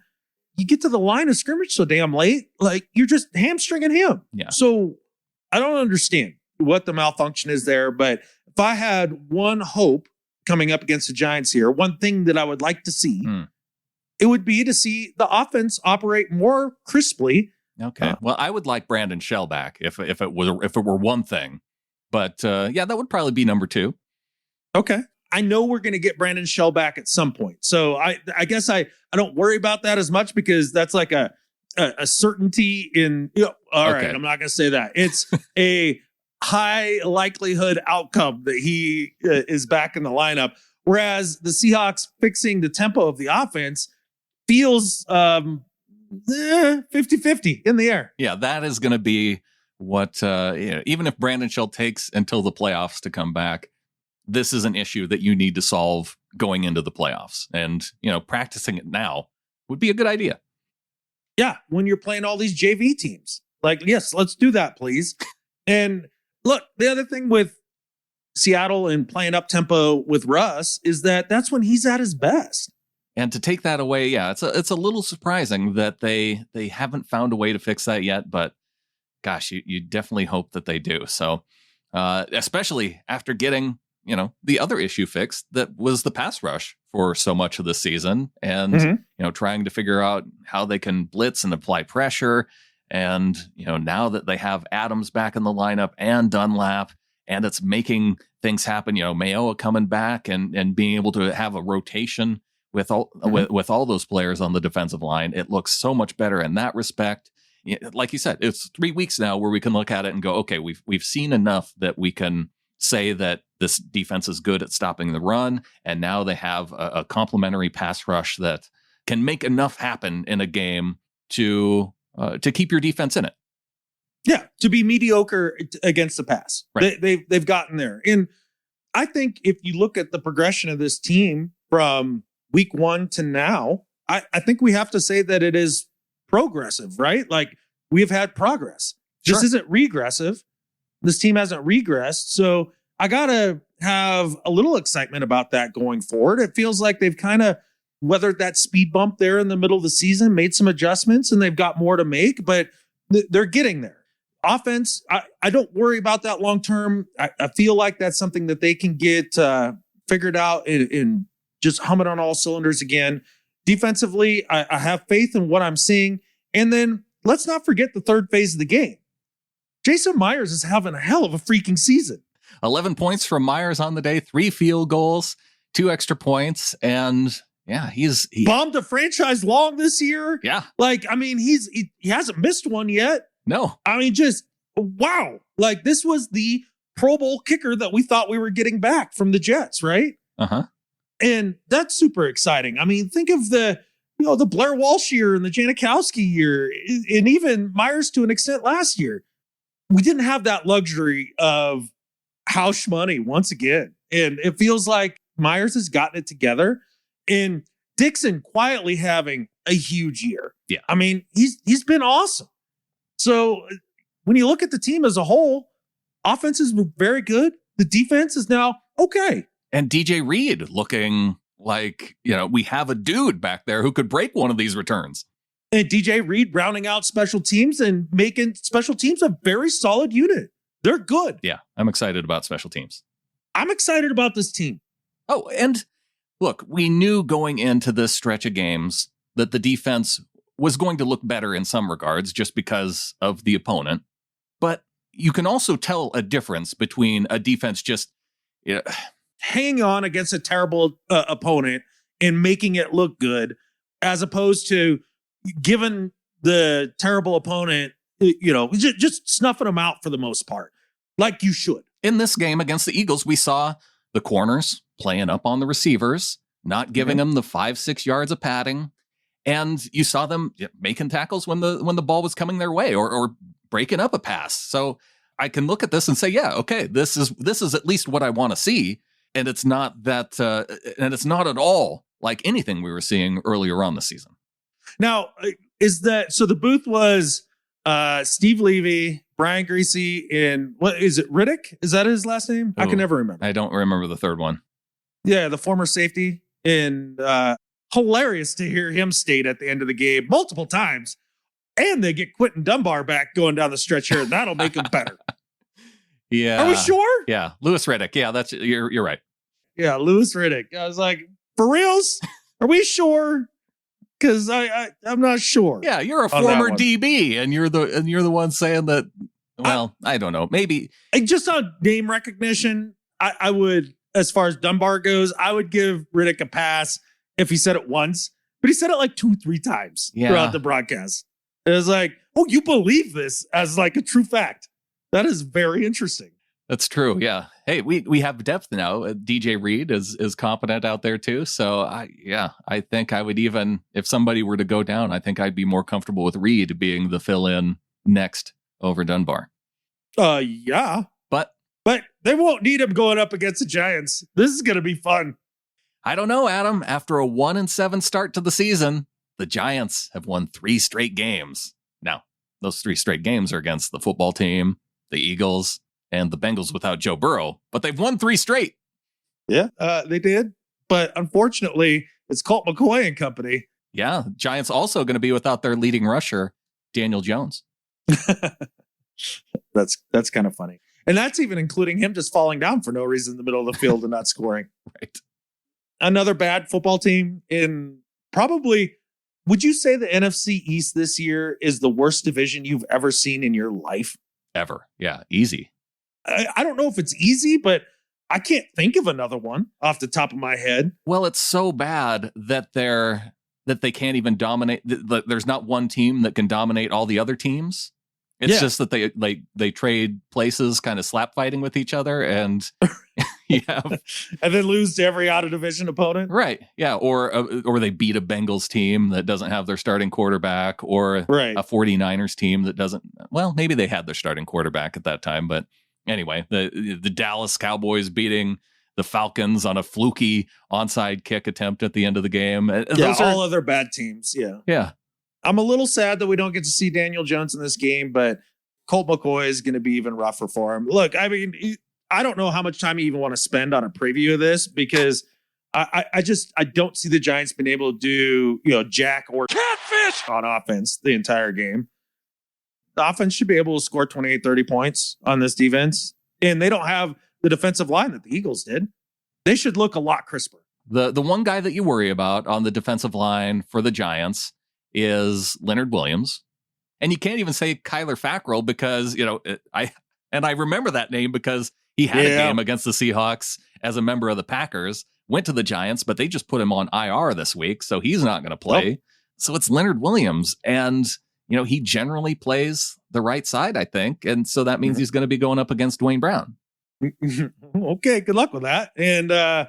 you get to the line of scrimmage so damn late, like you're just hamstringing him. Yeah. So I don't understand what the malfunction is there. But if I had one hope coming up against the Giants here, one thing that I would like to see, it would be to see the offense operate more crisply. Okay. Well, I would like Brandon Shell back if it were one thing. But that would probably be number 2. Okay. I know we're going to get Brandon Shell back at some point. So I guess I don't worry about that as much because that's like a certainty in, all right, I'm not going to say that. It's a high likelihood outcome that he is back in the lineup. Whereas the Seahawks fixing the tempo of the offense feels 50-50 in the air. Yeah, that is going to be what, even if Brandon Shell takes until the playoffs to come back, this is an issue that you need to solve going into the playoffs. And, practicing it now would be a good idea. Yeah, when you're playing all these JV teams. Like, yes, let's do that, please. And look, the other thing with Seattle and playing up tempo with Russ is that that's when he's at his best. And to take that away, it's a little surprising that they haven't found a way to fix that yet. But gosh, you definitely hope that they do. So especially after getting, the other issue fixed that was the pass rush for so much of the season and, trying to figure out how they can blitz and apply pressure. And, now that they have Adams back in the lineup and Dunlap and it's making things happen, Mayoa coming back and being able to have a rotation with all those players on the defensive line, it looks so much better in that respect. Like you said, it's 3 weeks now where we can look at it and go, okay, we've seen enough that we can say that this defense is good at stopping the run, and now they have a complementary pass rush that can make enough happen in a game to keep your defense in it. Yeah, to be mediocre against the pass. Right. They've gotten there. And I think if you look at the progression of this team from week 1 to now, I think we have to say that it is progressive, right? Like we have had progress. Sure. This isn't regressive. This team hasn't regressed. So I got to have a little excitement about that going forward. It feels like they've kind of weathered that speed bump there in the middle of the season, made some adjustments, and they've got more to make, but they're getting there. Offense, I don't worry about that long term. I feel like that's something that they can get figured out and just hum it on all cylinders again. Defensively, I have faith in what I'm seeing. And then let's not forget the third phase of the game. Jason Myers is having a hell of a freaking season. 11 points from Myers on the day, 3 field goals, 2 extra points. And yeah, he bombed a franchise long this year. Yeah. Like, I mean, he hasn't missed one yet. No. I mean, just wow. Like this was the Pro Bowl kicker that we thought we were getting back from the Jets, right? Uh-huh. And that's super exciting. I mean, think of the Blair Walsh year and the Janikowski year, and even Myers to an extent last year. we didn't have that luxury of house money once again. And it feels like Myers has gotten it together, and Dixon quietly having a huge year. Yeah. I mean, he's been awesome. So when you look at the team as a whole, offense is very good. The defense is now okay. And DJ Reed looking like, we have a dude back there who could break one of these returns. And DJ Reed rounding out special teams and making special teams a very solid unit. They're good. Yeah, I'm excited about special teams. I'm excited about this team. Oh, and look, we knew going into this stretch of games that the defense was going to look better in some regards just because of the opponent. But you can also tell a difference between a defense just hanging on against a terrible opponent and making it look good, as opposed to giving the terrible opponent, just snuffing them out for the most part, like you should. In this game against the Eagles, we saw the corners playing up on the receivers, not giving them the 5-6 yards of padding. And you saw them making tackles when the ball was coming their way or breaking up a pass. So I can look at this and say, yeah, okay, this is at least what I want to see. And it's not that, and it's not at all like anything we were seeing earlier on the season. Now, so the booth was Steve Levy, Brian Greasy, and what is it, Riddick? Is that his last name? I can never remember. I don't remember the third one. Yeah, the former safety. And hilarious to hear him state at the end of the game multiple times. And they get Quentin Dunbar back going down the stretch here. That'll make him better. Yeah. Are we sure? Yeah. Louis Riddick. Yeah, you're right. Yeah, Louis Riddick. I was like, for reals? Are we sure? Because I'm not sure. Yeah, you're a former DB, and you're the one saying that. Well, I don't know. Maybe just on name recognition, I would, as far as Dunbar goes, I would give Riddick a pass if he said it once, but he said it like 2-3 times throughout the broadcast. It was like, oh, you believe this as like a true fact. That is very interesting. That's true. Yeah. Hey, we have depth now. DJ Reed is competent out there too. So I think I would, even if somebody were to go down, I think I'd be more comfortable with Reed being the fill-in next over Dunbar. Yeah. But they won't need him going up against the Giants. This is going to be fun. I don't know, Adam. After a 1-7 start to the season, the Giants have won 3 straight games. Now, those 3 straight games are against the football team, the Eagles, and the Bengals without Joe Burrow, but they've won 3 straight. Yeah, they did. But unfortunately, it's Colt McCoy and company. Yeah, Giants also going to be without their leading rusher, Daniel Jones. That's kind of funny. And that's even including him just falling down for no reason in the middle of the field and not scoring. Right. Another bad football team in probably, would you say the NFC East this year is the worst division you've ever seen in your life? Ever. Yeah, easy. I don't know if it's easy, but I can't think of another one off the top of my head. Well, it's so bad that they can't even dominate. There's not one team that can dominate all the other teams. It's just that they trade places, kind of slap fighting with each other, and and then lose to every out of division opponent. Right. Yeah. Or they beat a Bengals team that doesn't have their starting quarterback, or a 49ers team that doesn't. Well, maybe they had their starting quarterback at that time, but anyway, the Dallas Cowboys beating the Falcons on a fluky onside kick attempt at the end of the game. Those are all other bad teams. Yeah. Yeah. I'm a little sad that we don't get to see Daniel Jones in this game, but Colt McCoy is going to be even rougher for him. Look, I mean, I don't know how much time you even want to spend on a preview of this, because I don't see the Giants being able to do, jack or catfish on offense the entire game. The offense should be able to score 28, 30 points on this defense, and they don't have the defensive line that the Eagles did. They should look a lot crisper. The one guy that you worry about on the defensive line for the Giants is Leonard Williams. And you can't even say Kyler Fackrell because, I remember that name because he had a game against the Seahawks as a member of the Packers, went to the Giants, but they just put him on IR this week, so he's not going to play. Nope. So it's Leonard Williams, and he generally plays the right side, I think, and so that means he's going to be going up against Dwayne Brown. Okay, good luck with that. And I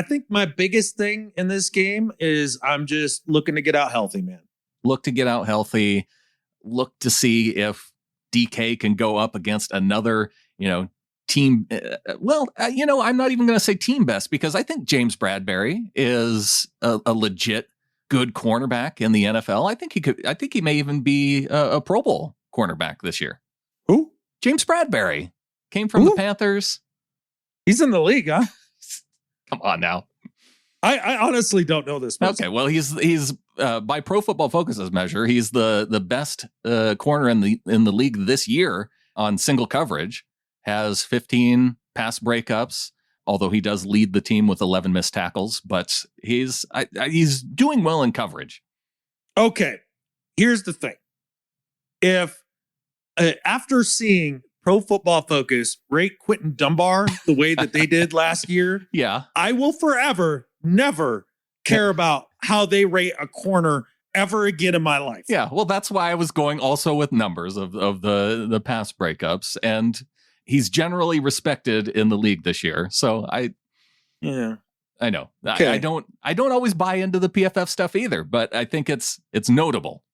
think my biggest thing in this game is I'm just looking to get out healthy, man. Look to get out healthy. Look to see if DK can go up against another, team. I'm not even going to say team best, because I think James Bradbury is a legit good cornerback in the NFL. I think he may even be a Pro Bowl cornerback this year. Who? James Bradbury came from the Panthers. He's in the league, huh? Come on now. I honestly don't know this person. Okay, well, he's by Pro Football Focus's measure, he's the best corner in the league this year on single coverage. Has 15 pass breakups, although he does lead the team with 11 missed tackles. But he's doing well in coverage. Okay, here's the thing: if after seeing Pro Football Focus rate Quentin Dunbar the way that they did last year, yeah, I will forever never care about how they rate a corner ever again in my life. Yeah, well, that's why I was going also with numbers of the pass breakups, and he's generally respected in the league this year. So I know. Okay. I don't always buy into the PFF stuff either, but I think it's notable.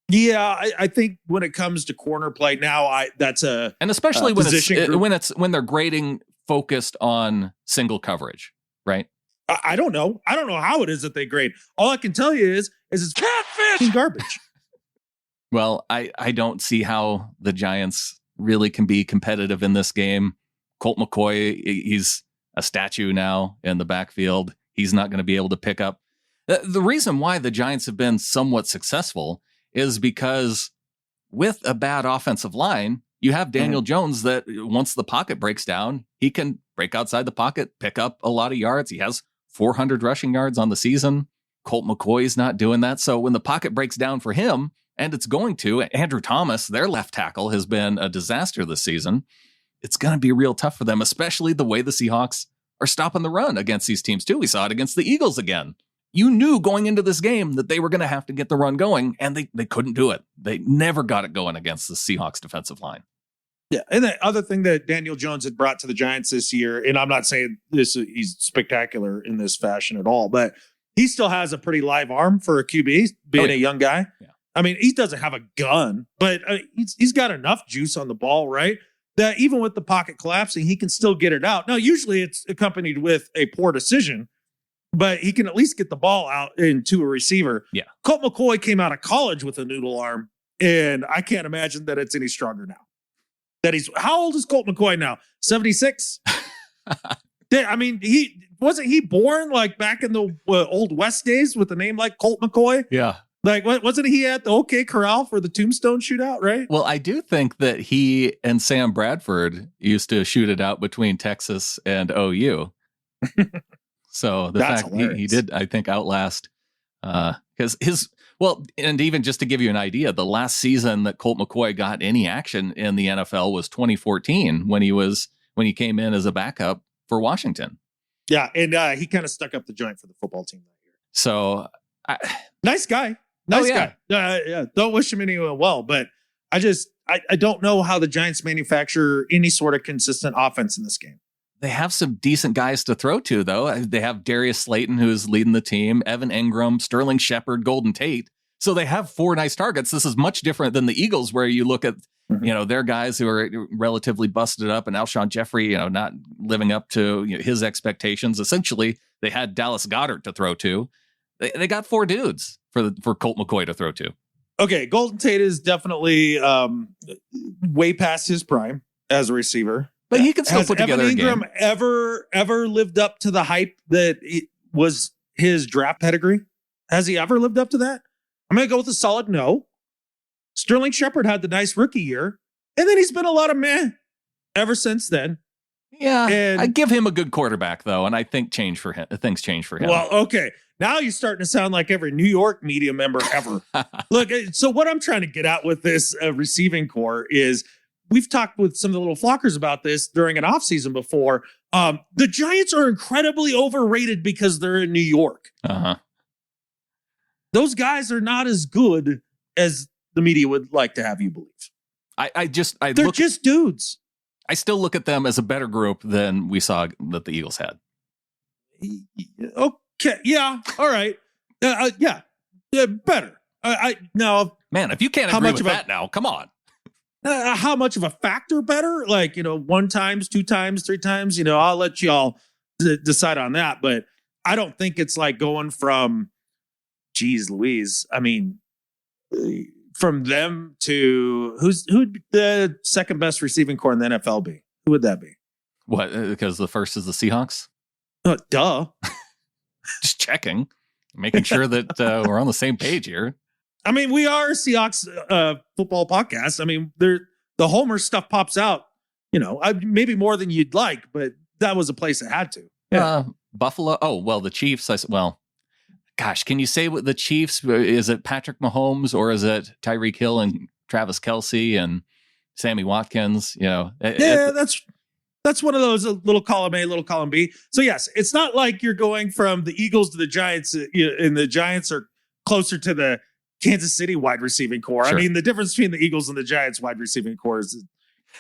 Yeah, I think when it comes to corner play now, that's and especially when they're grading focused on single coverage, right? I don't know. I don't know how it is that they grade. All I can tell you is it's catfish garbage. Well, I don't see how the Giants really can be competitive in this game. Colt McCoy, he's a statue now in the backfield. He's not going to be able to pick up. The reason why the Giants have been somewhat successful is because with a bad offensive line, you have Daniel Jones that once the pocket breaks down, he can break outside the pocket, pick up a lot of yards. He has 400 rushing yards on the season. Colt McCoy's not doing that. So when the pocket breaks down for him, and it's going to, Andrew Thomas, their left tackle, has been a disaster this season. It's going to be real tough for them, especially the way the Seahawks are stopping the run against these teams too. We saw it against the Eagles again. You knew going into this game that they were going to have to get the run going, and they couldn't do it. They never got it going against the Seahawks defensive line. Yeah, and the other thing that Daniel Jones had brought to the Giants this year, and I'm not saying he's spectacular in this fashion at all, but he still has a pretty live arm for a QB, being a young guy. Yeah. I mean, he doesn't have a gun, but he's got enough juice on the ball, right? That even with the pocket collapsing, he can still get it out. Now, usually it's accompanied with a poor decision, but he can at least get the ball out into a receiver. Yeah. Colt McCoy came out of college with a noodle arm, and I can't imagine that it's any stronger now. How old is Colt McCoy now? 76? I mean, wasn't he born like back in the old West days with a name like Colt McCoy? Yeah. Like, wasn't he at the OK Corral for the Tombstone shootout, right? Well, I do think that he and Sam Bradford used to shoot it out between Texas and OU. So the That's fact he did, I think, outlast because and even just to give you an idea, the last season that Colt McCoy got any action in the NFL was 2014 when he came in as a backup for Washington. Yeah, and he kind of stuck up the joint for the football team that year. So nice guy. Guy. Yeah. Don't wish him any well, but I don't know how the Giants manufacture any sort of consistent offense in this game. They have some decent guys to throw to, though. They have Darius Slayton, who's leading the team, Evan Engram, Sterling Shepard, Golden Tate. So they have 4 nice targets. This is much different than the Eagles, where you look at their guys who are relatively busted up, and Alshon Jeffrey, not living up to his expectations. Essentially, they had Dallas Goedert to throw to. They got 4 dudes for Colt McCoy to throw to. Okay, Golden Tate is definitely way past his prime as a receiver. But he can still put together a game. Has Evan Engram ever lived up to the hype that was his draft pedigree? Has he ever lived up to that? I'm going to go with a solid no. Sterling Shepard had the nice rookie year, and then he's been a lot of meh ever since then. Yeah, and I give him a good quarterback, though, and I think things change for him. Well, okay. Now you're starting to sound like every New York media member ever. Look, so what I'm trying to get at with this receiving core is we've talked with some of the little flockers about this during an offseason before. The Giants are incredibly overrated because they're in New York. Uh-huh. Those guys are not as good as the media would like to have you believe. They're just dudes. I still look at them as a better group than we saw that the Eagles had. Okay. Yeah. All right. Yeah. Better. Now, man, if you can't agree with that now, come on. How much of a factor better? Like, 1 times, 2 times, 3 times, I'll let y'all decide on that. But I don't think it's like going from, geez Louise. I mean, from them to who'd the second best receiving core in the NFL be? Who would that be? What? Because the first is the Seahawks? Duh. Just checking, making sure that we're on the same page here. I mean, we are a Seahawks football podcast. I mean, the Homer stuff pops out, maybe more than you'd like, but that was a place that had to. Yeah. Buffalo. Oh, well, the Chiefs. Gosh, can you say what the Chiefs? Is it Patrick Mahomes or is it Tyreek Hill and Travis Kelce and Sammy Watkins? That's one of those little column A, little column B. So yes, it's not like you're going from the Eagles to the Giants, and the Giants are closer to the Kansas City wide receiving core. Sure. I mean, the difference between the Eagles and the Giants wide receiving core is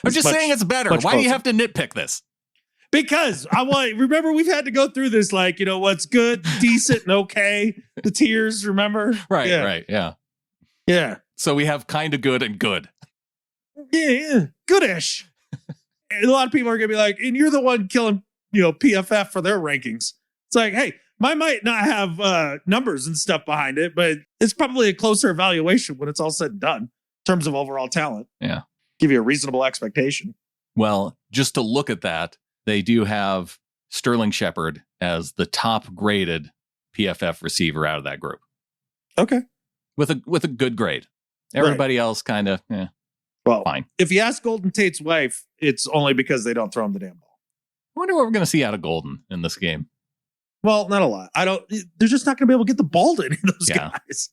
I'm just saying it's better. Why do you have to nitpick this? Because remember, we've had to go through this, like, what's good, decent, and okay. The tiers, remember? Right, right, yeah. Yeah. So we have kind of good and good. Yeah, goodish. And a lot of people are going to be like, and you're the one killing, PFF for their rankings. It's like, hey, mine might not have numbers and stuff behind it, but it's probably a closer evaluation when it's all said and done in terms of overall talent. Yeah. Give you a reasonable expectation. Well, just to look at that, they do have Sterling Shepard as the top graded PFF receiver out of that group. Okay. With a good grade. Everybody else kind of, fine. If you ask Golden Tate's wife, it's only because they don't throw him the damn ball. I wonder what we're going to see out of Golden in this game. Well, not a lot. They're just not going to be able to get the ball to any of those guys.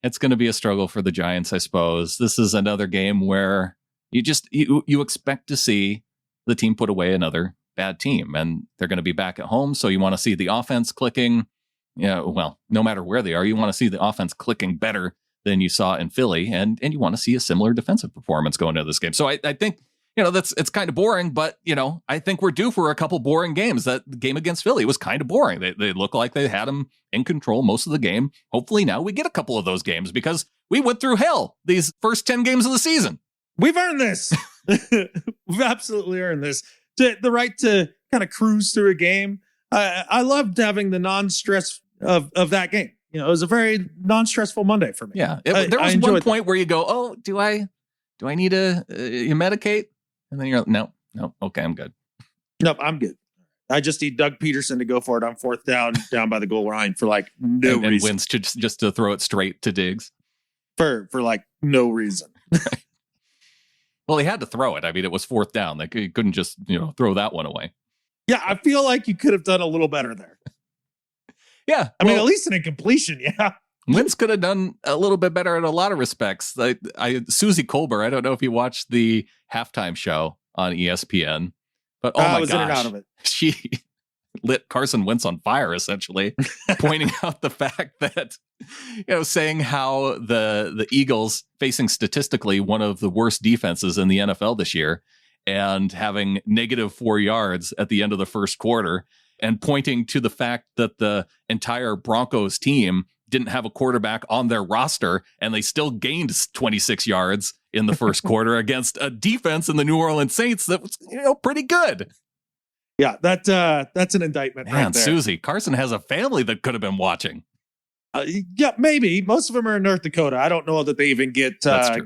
It's going to be a struggle for the Giants, I suppose. This is another game where you expect to see the team put away another bad team, and they're going to be back at home. So you want to see the offense clicking. No matter where they are, you want to see the offense clicking better than you saw in Philly, and you want to see a similar defensive performance going into this game. So I think, it's kind of boring, but, I think we're due for a couple boring games. That game against Philly was kind of boring. They look like they had them in control most of the game. Hopefully now we get a couple of those games because we went through hell these first 10 games of the season. We've earned this. We've absolutely earned this. The right to kind of cruise through a game. I loved having the non-stress of that game. It was a very non-stressful Monday for me. Yeah. There was one point where you go, oh, do I need to medicate? And then you're like, no, okay, I'm good. Nope, I'm good. I just need Doug Peterson to go for it on 4th down by the goal line for like no reason. And Wentz just to throw it straight to Diggs. For like no reason. Right. Well, he had to throw it. I mean, it was 4th down. They couldn't just, throw that one away. Yeah, I feel like you could have done a little better there. Yeah. I mean, at least an incompletion, yeah. Wentz could have done a little bit better in a lot of respects. Susie Colbert, I don't know if you watched the halftime show on ESPN, but my gosh, in and out of it. She lit Carson Wentz on fire, essentially, pointing out the fact that, saying how the Eagles facing statistically one of the worst defenses in the NFL this year and having -4 yards at the end of the first quarter, and pointing to the fact that the entire Broncos team didn't have a quarterback on their roster, and they still gained 26 yards in the first quarter against a defense in the New Orleans Saints that was, pretty good. Yeah, that's an indictment. Man, right there. Susie, Carson has a family that could have been watching. Yeah, maybe. Most of them are in North Dakota. I don't know that they even get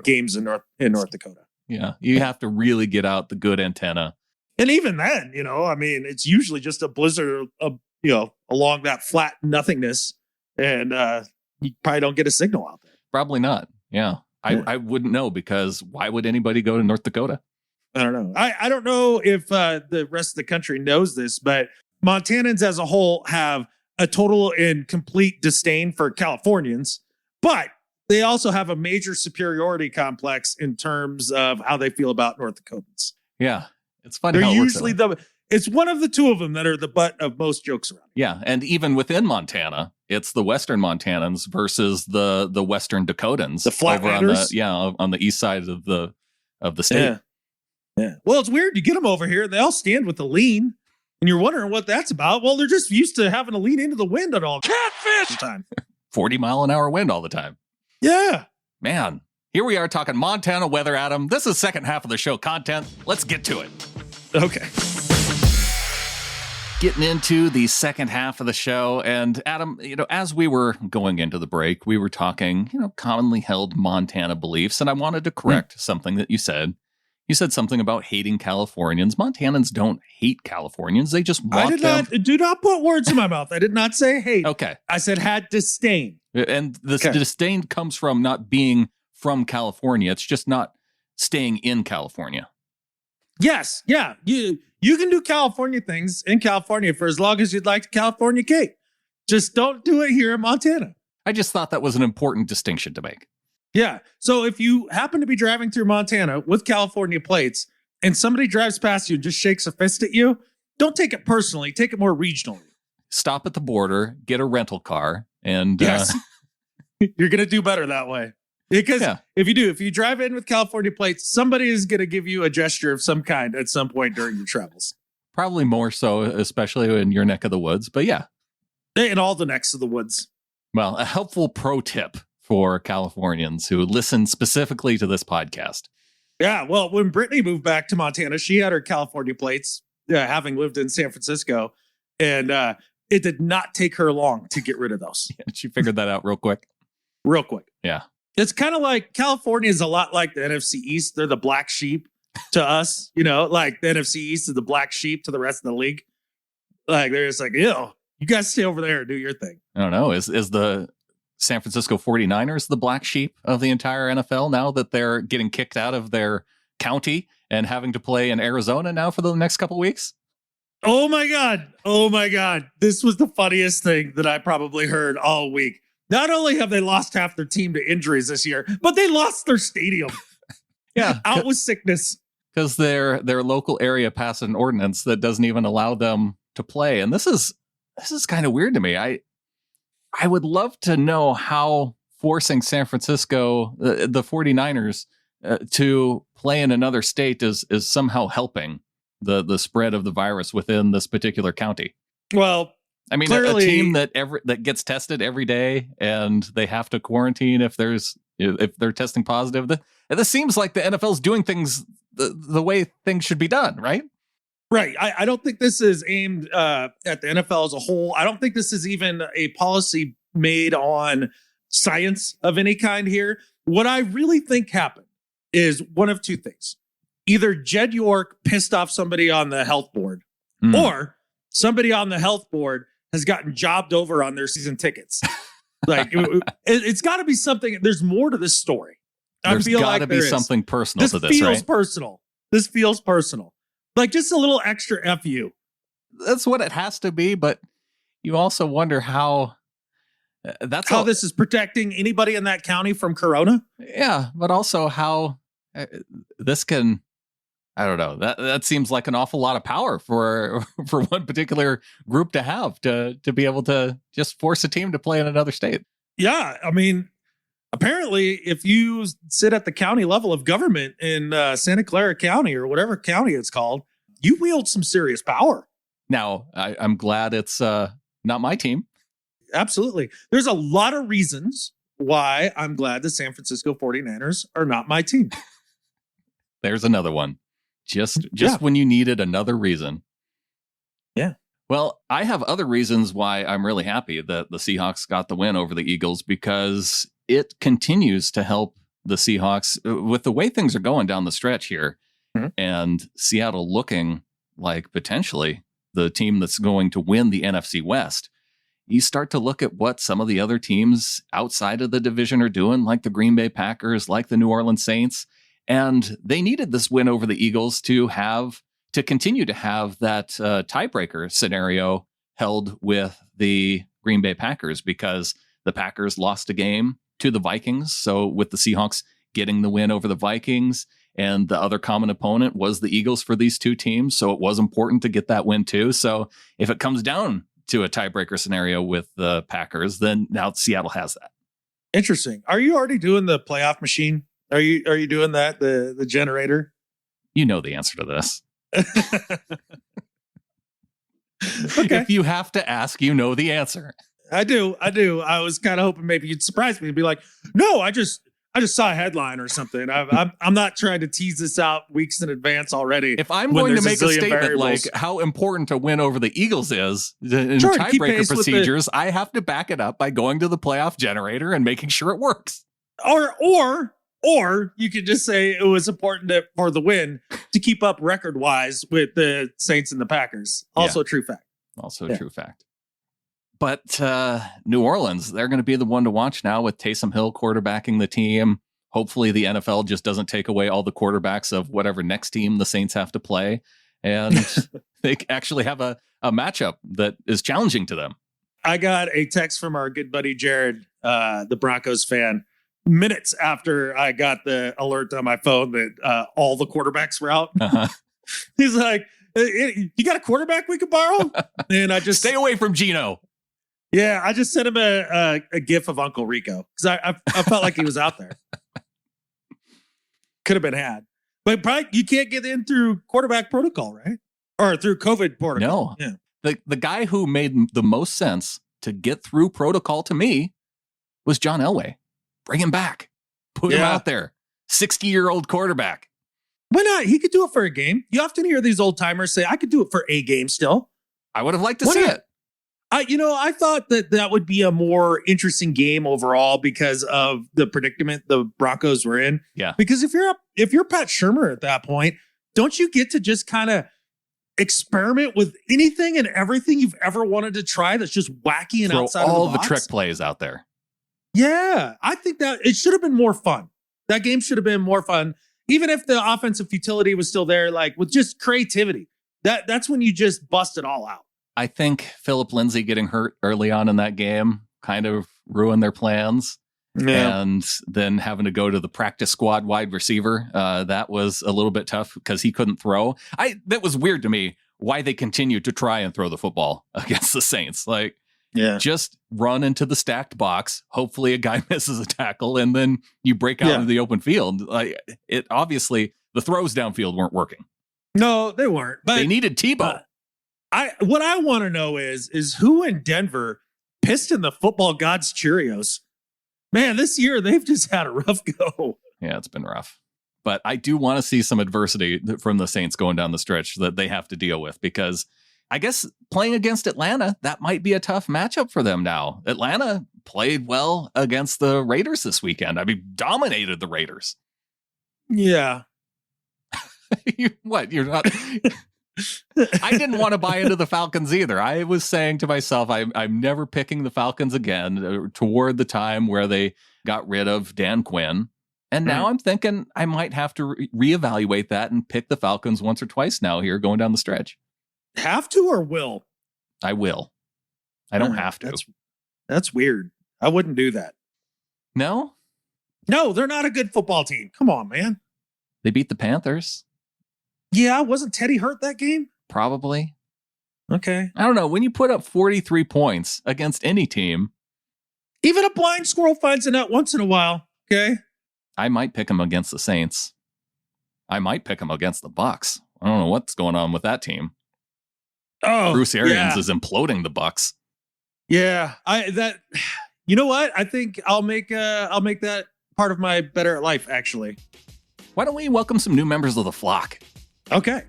games in North Dakota. Yeah, you have to really get out the good antenna. And even then, I mean, it's usually just a blizzard along that flat nothingness. And you probably don't get a signal out there. Probably not. Yeah. I wouldn't know, because why would anybody go to North Dakota? I don't know. I don't know if the rest of the country knows this, but Montanans as a whole have a total and complete disdain for Californians, but they also have a major superiority complex in terms of how they feel about North Dakotans. Yeah. It's funny. They're usually it's one of the two of them that are the butt of most jokes around. Yeah. And even within Montana, it's the Western Montanans versus the Western Dakotans. The Flatlanders? On the east side of the state. Yeah. Well, it's weird. You get them over here, they all stand with the lean, and you're wondering what that's about. Well, they're just used to having to lean into the wind at all catfish the time. 40-mile-an-hour wind all the time. Yeah. Man, Here we are talking Montana weather, Adam. This is second half of the show content. Let's get to it. Okay. Getting into the second half of the show. And Adam, as we were going into the break, we were talking, commonly held Montana beliefs. And I wanted to correct something that you said. You said something about hating Californians. Montanans don't hate Californians. They just want them. Do not put words in my mouth. I did not say hate. Okay. I said had disdain. And this disdain comes from not being from California. It's just not staying in California. Yes. Yeah. You can do California things in California for as long as you'd like to California cake. Just don't do it here in Montana. I just thought that was an important distinction to make. Yeah. So if you happen to be driving through Montana with California plates and somebody drives past you and just shakes a fist at you, don't take it personally. Take it more regionally. Stop at the border, get a rental car, and yes, you're going to do better that way. Because if you drive in with California plates, somebody is going to give you a gesture of some kind at some point during your travels. Probably more so, especially in your neck of the woods. But yeah. In all the necks of the woods. Well, a helpful pro tip for Californians who listen specifically to this podcast. Yeah, well, when Brittany moved back to Montana, she had her California plates, having lived in San Francisco. And it did not take her long to get rid of those. Yeah, she figured that out real quick. Real quick. Yeah. It's kind of like California is a lot like the NFC East. They're the black sheep to us, like the NFC East is the black sheep to the rest of the league. Like they're just like, ew, you guys stay over there and do your thing. I don't know. Is the San Francisco 49ers the black sheep of the entire NFL now that they're getting kicked out of their county and having to play in Arizona now for the next couple of weeks? Oh my God. This was the funniest thing that I probably heard all week. Not only have they lost half their team to injuries this year, but they lost their stadium. Out with sickness. Because their local area passed an ordinance that doesn't even allow them to play. And this is kind of weird to me. I would love to know how forcing San Francisco, the 49ers, to play in another state is somehow helping the spread of the virus within this particular county. Well, I mean, clearly, a team that gets tested every day and they have to quarantine if they're testing positive. This seems like the NFL's doing things the way things should be done, right? Right. I don't think this is aimed at the NFL as a whole. I don't think this is even a policy made on science of any kind here. What I really think happened is one of two things. Either Jed York pissed off somebody on the health board or somebody on the health board has gotten jobbed over on their season tickets. Like it's got to be something. There's more to this story. There's got to be something personal to this, right? This feels personal. Like just a little extra FU. That's what it has to be. But you also wonder how this is protecting anybody in that county from Corona. Yeah. But also how this can, I don't know. That seems like an awful lot of power for one particular group to have to be able to just force a team to play in another state. Yeah, I mean, apparently, if you sit at the county level of government in Santa Clara County or whatever county it's called, you wield some serious power. Now, I'm glad it's not my team. Absolutely. There's a lot of reasons why I'm glad the San Francisco 49ers are not my team. There's another one. Just when you needed another reason. Yeah. Well, I have other reasons why I'm really happy that the Seahawks got the win over the Eagles, because it continues to help the Seahawks with the way things are going down the stretch here. Mm-hmm. And Seattle looking like potentially the team that's going to win the NFC West. You start to look at what some of the other teams outside of the division are doing, like the Green Bay Packers, like the New Orleans Saints. And they needed this win over the Eagles to continue to have that tiebreaker scenario held with the Green Bay Packers, because the Packers lost a game to the Vikings. So with the Seahawks getting the win over the Vikings, and the other common opponent was the Eagles for these two teams. So it was important to get that win too. So if it comes down to a tiebreaker scenario with the Packers, then now Seattle has that. Interesting. Are you already doing the playoff machine? Are you doing that, the generator? You know the answer to this. Okay. If you have to ask, you know the answer. I do. I was kind of hoping maybe you'd surprise me and be like, no, I just just saw a headline or something. I'm not trying to tease this out weeks in advance already. If I'm going to make a statement like how important a win over the Eagles is in tiebreaker procedures, I have to back it up by going to the playoff generator and making sure it works. Or you could just say it was important for the win to keep up record-wise with the Saints and the Packers. Also a true fact. True fact. But New Orleans, they're going to be the one to watch now with Taysom Hill quarterbacking the team. Hopefully the NFL just doesn't take away all the quarterbacks of whatever next team the Saints have to play. And they actually have a matchup that is challenging to them. I got a text from our good buddy Jared, the Broncos fan, minutes after I got the alert on my phone that all the quarterbacks were out. Uh-huh. He's like, you got a quarterback we could borrow? And I just stay away from Geno. Yeah, I just sent him a gif of Uncle Rico because I felt like he was out there. Could have been had. But probably you can't get in through quarterback protocol, right? Or through COVID protocol. No. Yeah. The guy who made the most sense to get through protocol to me was John Elway. Bring him back. Put him out there. 60-year-old quarterback. Why not? He could do it for a game. You often hear these old timers say, I could do it for a game still. I would have liked to see it. I thought that would be a more interesting game overall because of the predicament the Broncos were in. Yeah. Because if you're Pat Shurmur at that point, don't you get to just kind of experiment with anything and everything you've ever wanted to try that's just wacky and outside of the box? All the trick plays out there. Yeah, I think that it should have been more fun. That game should have been more fun, even if the offensive futility was still there, like with just creativity. That's when you just bust it all out. I think Philip Lindsay getting hurt early on in that game kind of ruined their plans. Yeah. And then having to go to the practice squad wide receiver, that was a little bit tough because he couldn't throw. That was weird to me why they continued to try and throw the football against the Saints. Like, just run into the stacked box. Hopefully a guy misses a tackle and then you break out into the open field. Like, it obviously the throws downfield weren't working. No, they weren't. But they needed Tebow. What I want to know is who in Denver pissed in the football gods Cheerios? Man, this year they've just had a rough go. Yeah, it's been rough. But I do want to see some adversity from the Saints going down the stretch that they have to deal with, because I guess playing against Atlanta, that might be a tough matchup for them now. Atlanta played well against the Raiders this weekend. I mean, dominated the Raiders. Yeah. You're not... I didn't want to buy into the Falcons either. I was saying to myself, I'm never picking the Falcons again toward the time where they got rid of Dan Quinn. And now I'm thinking I might have to reevaluate that and pick the Falcons once or twice now here going down the stretch. Have to or will? I will. I don't have to. That's weird. I wouldn't do that. No? No, they're not a good football team. Come on, man. They beat the Panthers. Yeah, wasn't Teddy hurt that game? Probably. Okay. I don't know. When you put up 43 points against any team. Even a blind squirrel finds a nut once in a while. Okay. I might pick them against the Saints. I might pick them against the Bucks. I don't know what's going on with that team. Oh, Bruce Arians is imploding the Bucks. Yeah. You know what? I think I'll make that part of my better at life, actually. Why don't we welcome some new members of the flock? Okay.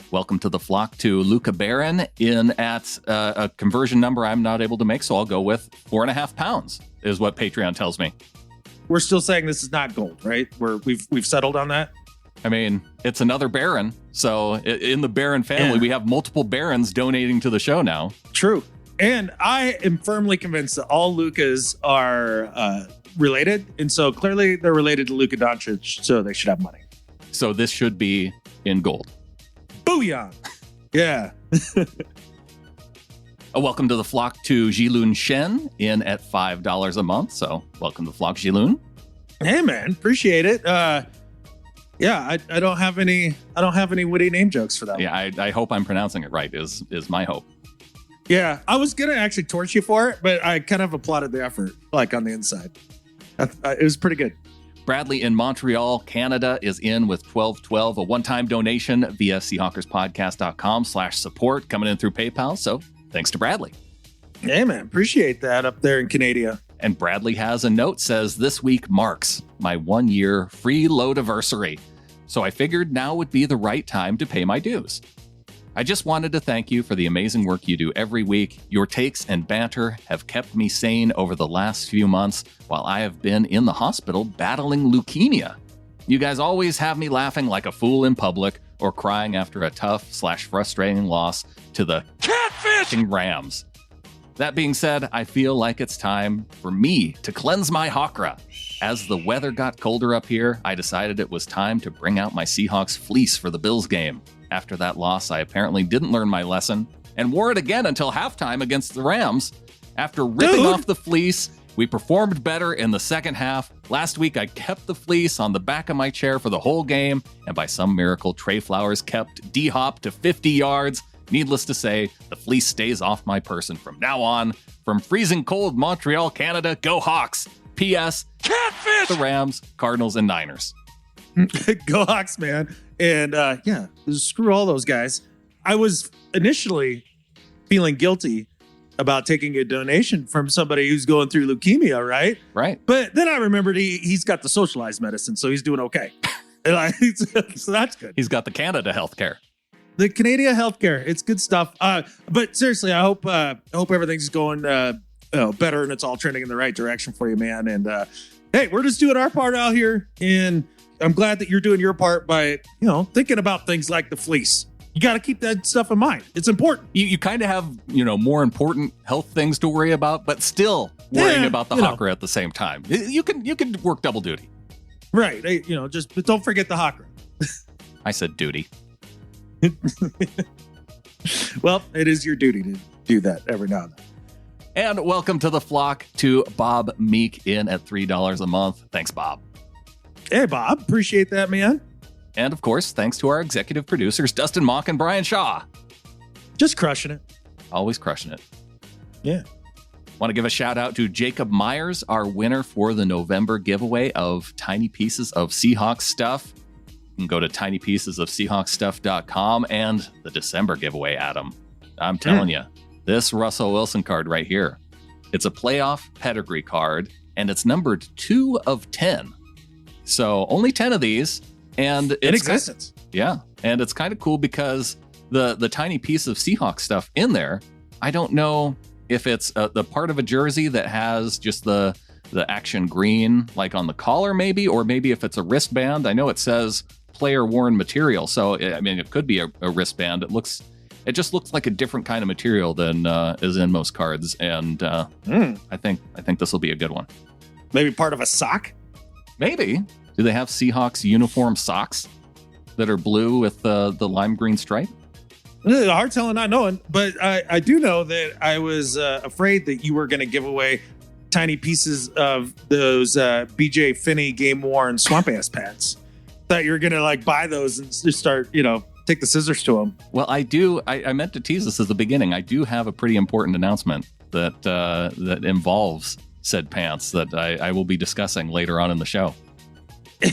Welcome to the flock to Luca Barron in at a conversion number I'm not able to make, so I'll go with 4.5 pounds is what Patreon tells me. We're still saying this is not gold, right? We've settled on that. I mean, it's another Barron. So in the Barron family, we have multiple Barons donating to the show now. True. And I am firmly convinced that all Lucas are related. And so clearly they're related to Luka Doncic, so they should have money. So this should be in gold. Booyah. Yeah. Welcome to the flock to Jilun Shen in at $5 a month. So welcome to the flock, Jilun. Hey man, appreciate it. Yeah, I don't have any witty name jokes for that. Yeah, I hope I'm pronouncing it right is my hope. Yeah, I was gonna actually torch you for it, but I kind of applauded the effort, like on the inside. It was pretty good. Bradley in Montreal, Canada is in with 1212, a one-time donation via SeahawkersPodcast.com/support coming in through PayPal. So thanks to Bradley. Hey man, appreciate that up there in Canada. And Bradley has a note says, this week marks my 1-year free load-iversary. So I figured now would be the right time to pay my dues. I just wanted to thank you for the amazing work you do every week. Your takes and banter have kept me sane over the last few months while I have been in the hospital battling leukemia. You guys always have me laughing like a fool in public or crying after a tough/frustrating loss to the catfish Rams. That being said, I feel like it's time for me to cleanse my chakra. As the weather got colder up here, I decided it was time to bring out my Seahawks fleece for the Bills game. After that loss, I apparently didn't learn my lesson and wore it again until halftime against the Rams. After ripping off the fleece, we performed better in the second half. Last week, I kept the fleece on the back of my chair for the whole game, and by some miracle, Trey Flowers kept D-Hop to 50 yards. Needless to say, the fleece stays off my person from now on. From freezing cold Montreal, Canada, go Hawks. P.S. Catfish! The Rams, Cardinals, and Niners. Go Hawks, man. And yeah, screw all those guys. I was initially feeling guilty about taking a donation from somebody who's going through leukemia, right? Right. But then I remembered he's got the socialized medicine, so he's doing okay. So that's good. He's got the Canada healthcare. The Canadian healthcare. It's good stuff. But seriously, I hope everything's going better and it's all trending in the right direction for you, man. And hey, we're just doing our part out here, and I'm glad that you're doing your part by, thinking about things like the fleece. You got to keep that stuff in mind. It's important. You kind of have, more important health things to worry about, but still worrying about the chakra at the same time. You can work double duty. Right. But don't forget the chakra. I said duty. Well, it is your duty to do that every now and then. And welcome to the flock to Bob Meek in at $3 a month. Thanks, Bob. Hey, Bob. Appreciate that, man. And of course, thanks to our executive producers, Dustin Mock and Brian Shaw. Just crushing it. Always crushing it. Yeah. Want to give a shout out to Jacob Myers, our winner for the November giveaway of Tiny Pieces of Seahawks Stuff. You can go to tinypiecesofseahawksstuff.com, and the December giveaway, Adam. I'm telling you, this Russell Wilson card right here, it's a playoff pedigree card, and it's numbered 2 of 10. So only 10 of these. And in existence. And it's kind of cool because the tiny piece of Seahawks stuff in there, I don't know if it's the part of a jersey that has just the action green, like on the collar maybe, or maybe if it's a wristband. I know it says player worn material. So, I mean, it could be a wristband. It just looks like a different kind of material than is in most cards. And I think this will be a good one. Maybe part of a sock? Maybe. Do they have Seahawks uniform socks that are blue with the lime green stripe? Hard telling, not knowing, but I do know that I was afraid that you were going to give away tiny pieces of those BJ Finney game worn swamp ass pads. Thought you were going to buy those and just start, take the scissors to them. Well, I do. I meant to tease this at the beginning. I do have a pretty important announcement that involves said pants that I will be discussing later on in the show.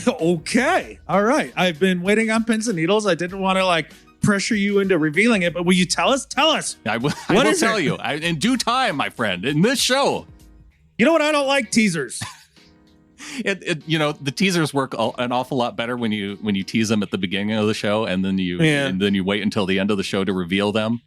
Okay. All right. I've been waiting on pins and needles. I didn't want to pressure you into revealing it, but will you tell us? Tell us. I will tell you in due time, my friend, in this show. You know what? I don't like teasers. The teasers work an awful lot better when you tease them at the beginning of the show and then you wait until the end of the show to reveal them.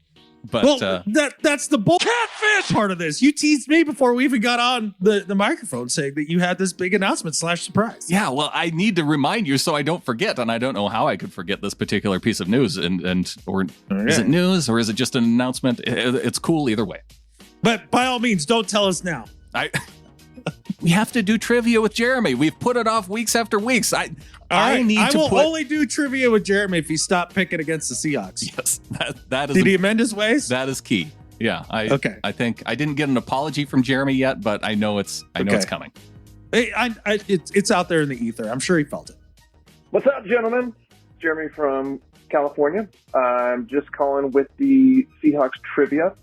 But that's the catfish part of this. You teased me before we even got on the microphone saying that you had this big announcement / surprise. Yeah, well, I need to remind you so I don't forget, and I don't know how I could forget this particular piece of news. Is it news or is it just an announcement? It's cool either way. But by all means, don't tell us now. We have to do trivia with Jeremy. We've put it off weeks after weeks. I will only do trivia with Jeremy if he stopped picking against the Seahawks. Yes, that is. Did he amend his ways? That is key. Yeah. Okay. I think I didn't get an apology from Jeremy yet, but I know it's coming. Hey, it's out there in the ether. I'm sure he felt it. What's up, gentlemen? Jeremy from California. I'm just calling with the Seahawks trivia.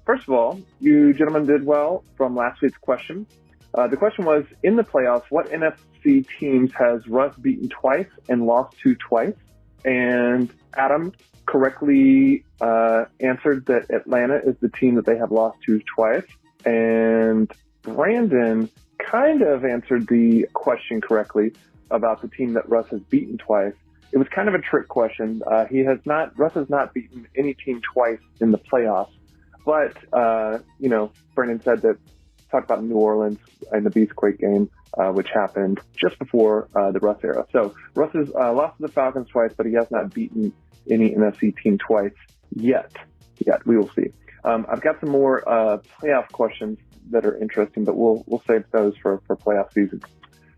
First of all, you gentlemen did well from last week's question. The question was, in the playoffs, what NFC teams has Russ beaten twice and lost to twice? And Adam correctly answered that Atlanta is the team that they have lost to twice. And Brandon kind of answered the question correctly about the team that Russ has beaten twice. It was kind of a trick question. Russ has not beaten any team twice in the playoffs, but, Brandon said that, talk about New Orleans and the Beastquake game, which happened just before the Russ era. So Russ has lost to the Falcons twice, but he has not beaten any NFC team twice yet. We will see. I've got some more playoff questions that are interesting, but we'll save those for playoff season.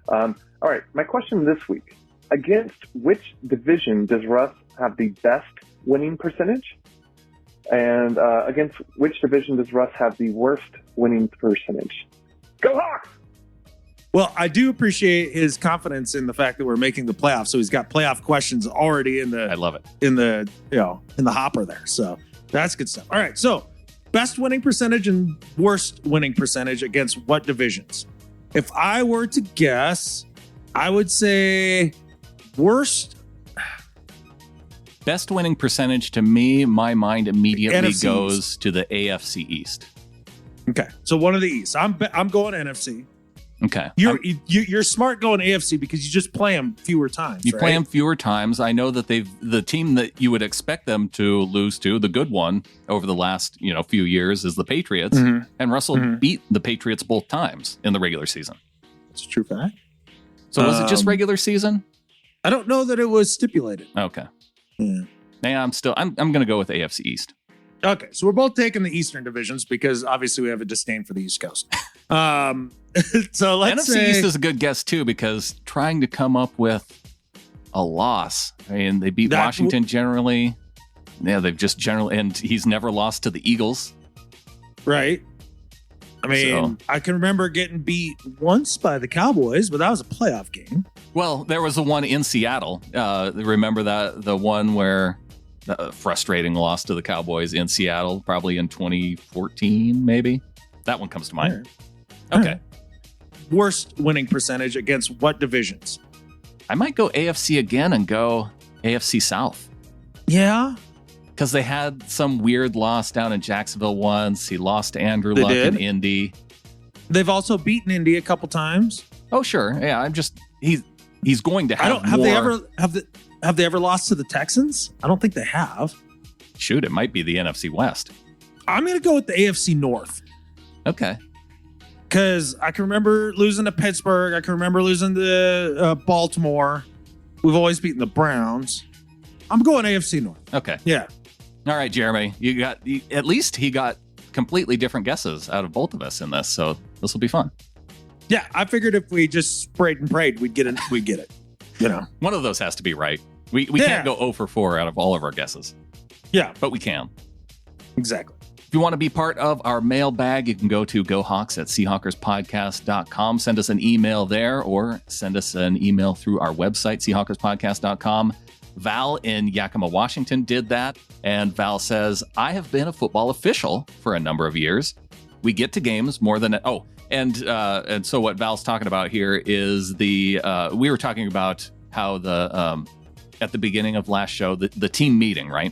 All right, my question this week: against which division does Russ have the best winning percentage? And against which division does Russ have the worst winning percentage? Go Hawks! Well, I do appreciate his confidence in the fact that we're making the playoffs. So he's got playoff questions already I love it. in the hopper there. So that's good stuff. All right. So best winning percentage and worst winning percentage against what divisions? If I were to guess, I would say worst. Best winning percentage to me, my mind immediately NFC goes East. to the AFC East. Okay. So one of the East. I'm going NFC. Okay. You're smart going AFC because you just play them fewer times. You right? play them fewer times. I know that the team that you would expect them to lose to, the good one over the last few years, is the Patriots. Mhm. And Russell beat the Patriots both times in the regular season. It's a true fact. So was it just regular season? I don't know that it was stipulated. Okay. Yeah. Yeah, I'm going to go with AFC East. Okay, so we're both taking the Eastern divisions because obviously we have a disdain for the East Coast. So let's NFC say East is a good guess too, because trying to come up with a loss. I mean, they beat Washington generally. Yeah, they've just generally, and he's never lost to the Eagles. right. I mean, I can remember getting beat once by the Cowboys, but that was a playoff game. Well, there was the one in Seattle. Remember the one where the frustrating loss to the Cowboys in Seattle, probably in 2014, maybe? That one comes to mind. All Okay. right. Worst winning percentage against what divisions? I might go AFC again and go AFC South. Yeah. Because they had some weird loss down in Jacksonville once. He lost to Andrew Luck in Indy. They've also beaten Indy a couple times. Oh, sure. Yeah, he's going to have Have they ever lost to the Texans? I don't think they have. Shoot, it might be the NFC West. I'm going to go with the AFC North. Okay. Because I can remember losing to Pittsburgh. I can remember losing to Baltimore. We've always beaten the Browns. I'm going AFC North. Okay. Yeah. All right, Jeremy. At least he got completely different guesses out of both of us in this, so this will be fun. Yeah, I figured if we just sprayed and prayed, we'd get it. We'd get it. One of those has to be right. We can't go 0 for 4 out of all of our guesses. Yeah, But we can. exactly. If you want to be part of our mailbag, you can go to gohawks@seahawkerspodcast.com. Send us an email there or send us an email through our website, seahawkerspodcast.com. Val in Yakima, Washington did that. And Val says, I have been a football official for a number of years. We get to games more than... And so what Val's talking about here is we were talking about how at the beginning of last show, the team meeting, right?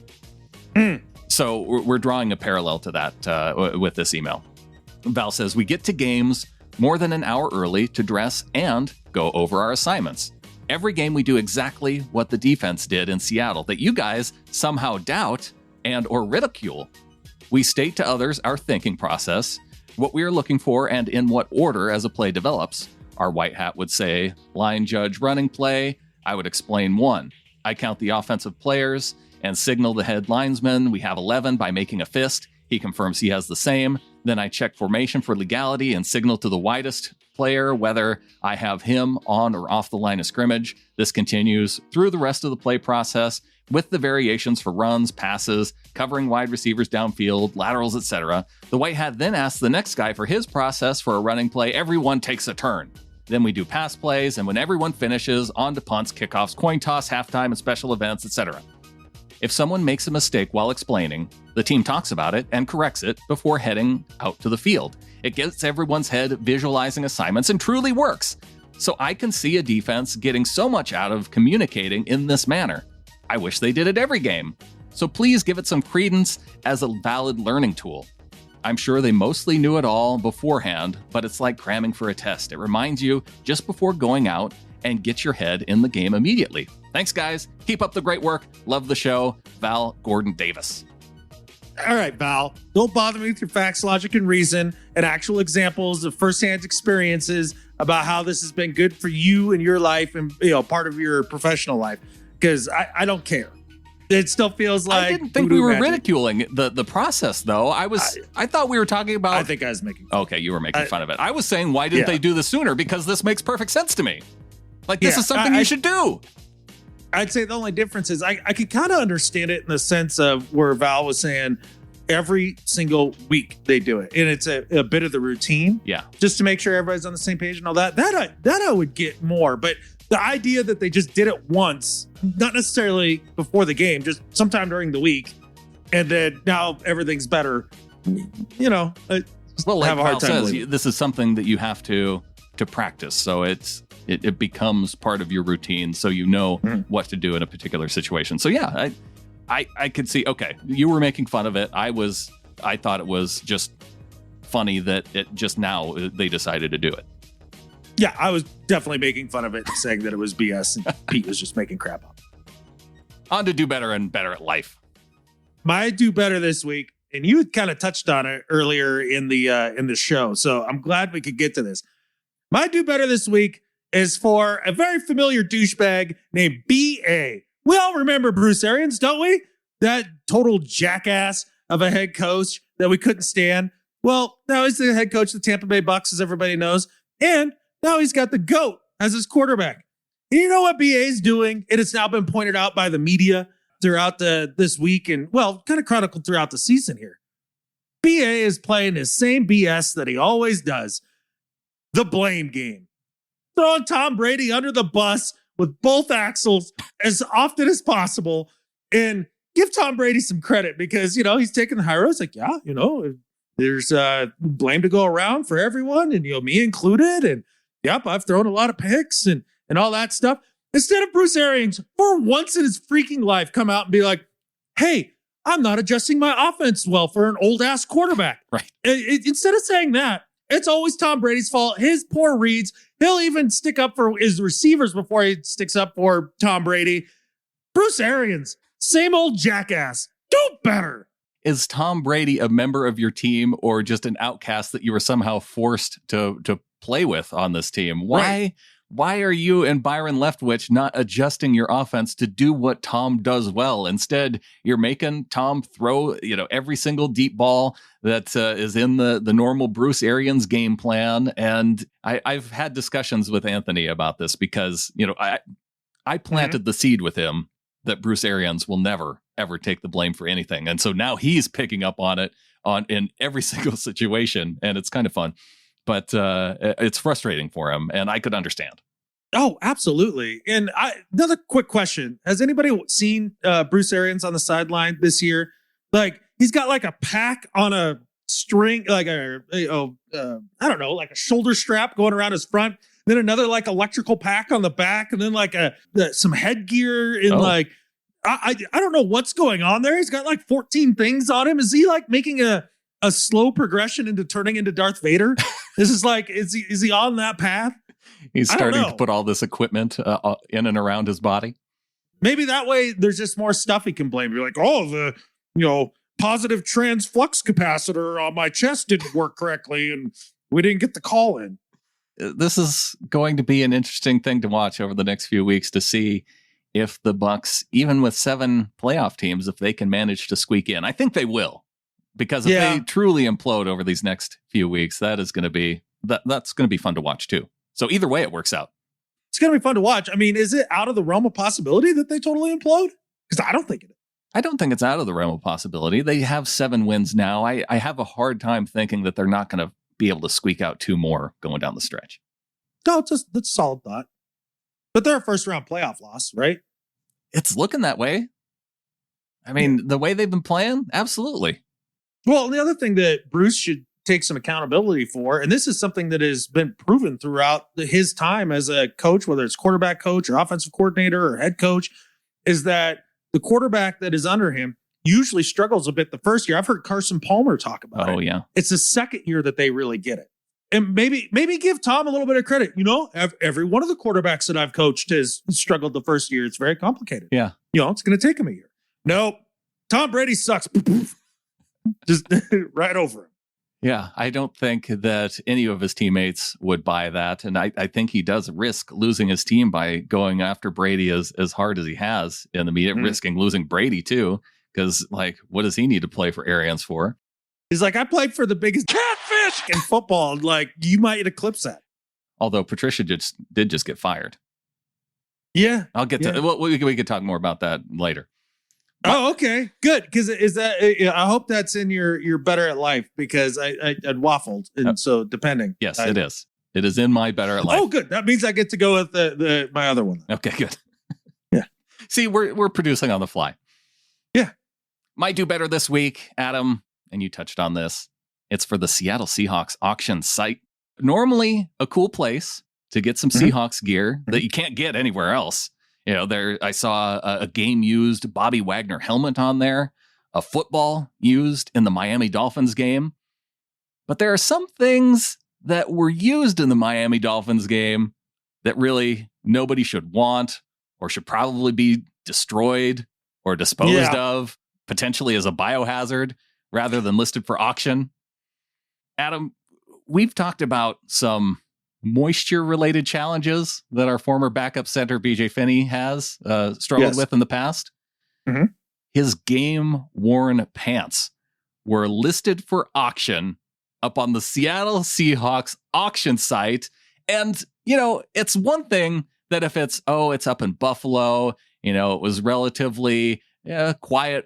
So we're drawing a parallel to that with this email. Val says, we get to games more than an hour early to dress and go over our assignments. Every game we do exactly what the defense did in Seattle that you guys somehow doubt and or ridicule. We state to others our thinking process, what we are looking for, and in what order as a play develops. Our white hat would say, line judge running play. I would explain 1. I count the offensive players and signal the head linesman. We have 11 by making a fist. He confirms he has the same. Then I check formation for legality and signal to the widest player whether I have him on or off the line of scrimmage. This continues through the rest of the play process with the variations for runs, passes, covering wide receivers downfield, laterals, etc. The white hat then asks the next guy for his process for a running play. Everyone takes a turn. Then we do pass plays, and when everyone finishes, on to punts, kickoffs, coin toss, halftime, and special events, etc. If someone makes a mistake while explaining, the team talks about it and corrects it before heading out to the field. It gets everyone's head visualizing assignments and truly works. So I can see a defense getting so much out of communicating in this manner. I wish they did it every game. So please give it some credence as a valid learning tool. I'm sure they mostly knew it all beforehand, but it's like cramming for a test. It reminds you just before going out and get your head in the game immediately. Thanks, guys. Keep up the great work. Love the show. Val Gordon Davis. All right, Val, don't bother me with your facts, logic, and reason and actual examples of firsthand experiences about how this has been good for you in your life and, part of your professional life, because I don't care. It still feels like I didn't think we were ridiculing the process, though. I thought we were talking about. I think I was making fun. Okay, you were making fun of it. I was saying, why didn't they do this sooner? Because this makes perfect sense to me. Like, this is something you should do. I'd say the only difference is I could kind of understand it in the sense of where Val was saying every single week they do it. And it's a bit of the routine. Yeah. Just to make sure everybody's on the same page and all that. That I would get more. But the idea that they just did it once, not necessarily before the game, just sometime during the week, and then now everything's better, well, like have a hard Val time says, this is something that you have to practice. So it becomes part of your routine, so you know what to do in a particular situation. So yeah, I could see, okay, you were making fun of it. I thought it was just funny that it just now they decided to do it. Yeah, I was definitely making fun of it and saying that it was BS and Pete was just making crap up. On to do better and better at life. My do better this week, and you had kind of touched on it earlier in the show, so I'm glad we could get to this. My do better this week is for a very familiar douchebag named B.A. We all remember Bruce Arians, don't we? That total jackass of a head coach that we couldn't stand. Well, now he's the head coach of the Tampa Bay Bucks, as everybody knows, and now he's got the GOAT as his quarterback. And you know what BA is doing? It has now been pointed out by the media throughout this week and, kind of chronicled throughout the season here. BA is playing his same BS that he always does. The blame game. Throwing Tom Brady under the bus with both axles as often as possible, and give Tom Brady some credit because, he's taking the high road. It's like, there's blame to go around for everyone and, me included. And yep, I've thrown a lot of picks and all that stuff. Instead of Bruce Arians, for once in his freaking life, come out and be like, hey, I'm not adjusting my offense well for an old ass quarterback. Right. Instead of saying that, it's always Tom Brady's fault. His poor reads. He'll even stick up for his receivers before he sticks up for Tom Brady. Bruce Arians, same old jackass. Do better. Is Tom Brady a member of your team or just an outcast that you were somehow forced to play with on this team? Why are you and Byron Leftwich not adjusting your offense to do what Tom does well? Instead, you're making Tom throw, every single deep ball that is in the normal Bruce Arians game plan. And I've had discussions with Anthony about this because, I planted the seed with him that Bruce Arians will never, ever take the blame for anything. And so now he's picking up on it in every single situation. And it's kind of fun. But it's frustrating for him, and I could understand. Oh, absolutely. And another quick question. Has anybody seen Bruce Arians on the sideline this year? Like, he's got like a pack on a string, like I don't know, like a shoulder strap going around his front, then another like electrical pack on the back, and then like some headgear in I don't know what's going on there. He's got like 14 things on him. Is he like making a slow progression into turning into Darth Vader? This is like, is he on that path? He's starting to put all this equipment in and around his body. Maybe that way there's just more stuff he can blame. You're like, the positive trans flux capacitor on my chest didn't work correctly, and we didn't get the call in. This is going to be an interesting thing to watch over the next few weeks to see if the Bucks, even with 7 playoff teams, if they can manage to squeak in. I think they will. Because if they truly implode over these next few weeks, that's going to be fun to watch too. So either way, it works out. It's going to be fun to watch. I mean, is it out of the realm of possibility that they totally implode? Because I don't think it is. I don't think it's out of the realm of possibility. They have 7 wins now. I have a hard time thinking that they're not going to be able to squeak out 2 more going down the stretch. No, that's a solid thought. But they're a first round playoff loss, right? It's looking that way. I mean, the way they've been playing, absolutely. Well, the other thing that Bruce should take some accountability for, and this is something that has been proven throughout his time as a coach, whether it's quarterback coach or offensive coordinator or head coach, is that the quarterback that is under him usually struggles a bit the first year. I've heard Carson Palmer talk about it. Oh, yeah. It's the second year that they really get it. And maybe give Tom a little bit of credit. Every one of the quarterbacks that I've coached has struggled the first year. It's very complicated. Yeah. It's going to take him a year. Nope. Tom Brady sucks. Just right over him. Yeah, I don't think that any of his teammates would buy that. And I think he does risk losing his team by going after Brady as hard as he has in the media, risking losing Brady too. Because, what does he need to play for Arians for? He's like, I played for the biggest Catfish! in football. You might eclipse that. Although Patricia did just get fired. Yeah. I'll get to we could talk more about that later. Oh, okay, good. Because I hope that's in your better at life, because I'd waffled, and so depending. Yes, it is. It is in my better at life. Oh, good. That means I get to go with my other one. Okay, good. Yeah. See, we're producing on the fly. Yeah. Might do better this week, Adam. And you touched on this. It's for the Seattle Seahawks auction site. Normally a cool place to get some Seahawks gear that you can't get anywhere else. I saw a game used Bobby Wagner helmet on there, a football used in the Miami Dolphins game. But there are some things that were used in the Miami Dolphins game that really nobody should want, or should probably be destroyed or disposed of, potentially as a biohazard, rather than listed for auction. Adam, we've talked about some moisture-related challenges that our former backup center, BJ Finney, has struggled with in the past. Mm-hmm. His game-worn pants were listed for auction up on the Seattle Seahawks auction site. And, it's one thing that if it's up in Buffalo, it was relatively quiet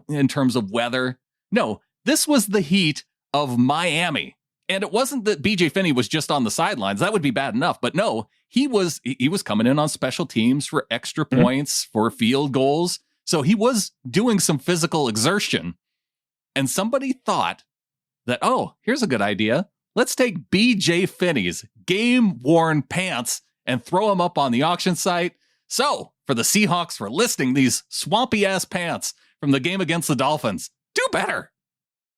in terms of weather. No, this was the heat of Miami. And it wasn't that BJ Finney was just on the sidelines. That would be bad enough. But no, he was coming in on special teams for extra points, for field goals. So he was doing some physical exertion. And somebody thought that, here's a good idea. Let's take BJ Finney's game-worn pants and throw them up on the auction site. So for the Seahawks, for listing these swampy-ass pants from the game against the Dolphins, do better.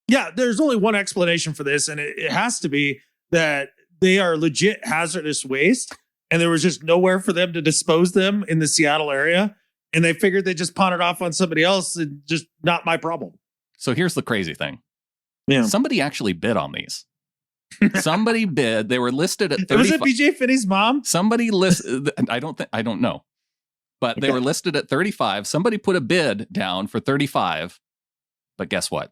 Yeah, there's only one explanation for this, and it has to be that they are legit hazardous waste, and there was just nowhere for them to dispose them in the Seattle area, and they figured they just pawn it off on somebody else, and just not my problem. So here's the crazy thing. Yeah. Somebody actually bid on these. Somebody bid. They were listed at 35. Was it BJ Finney's mom? Somebody listed. I don't know. But they were listed at 35. Somebody put a bid down for 35. But guess what?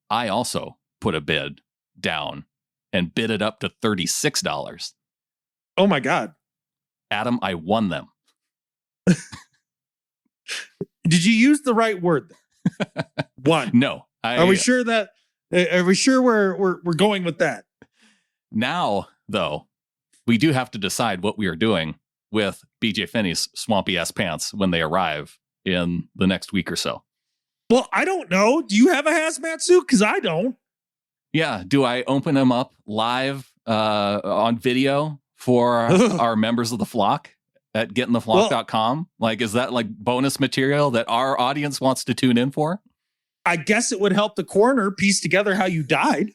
I also put a bid down and bid it up to $36. Oh my God. Adam, I won them. Did you use the right word? Won. No. Are we sure we're going with that? Now, though, we do have to decide what we are doing with BJ Finney's swampy ass pants when they arrive in the next week or so. Well, I don't know. Do you have a hazmat suit? Because I don't. Yeah. Do I open them up live on video for our members of the flock at gettingtheflock.com? Is that bonus material that our audience wants to tune in for? I guess it would help the coroner piece together how you died.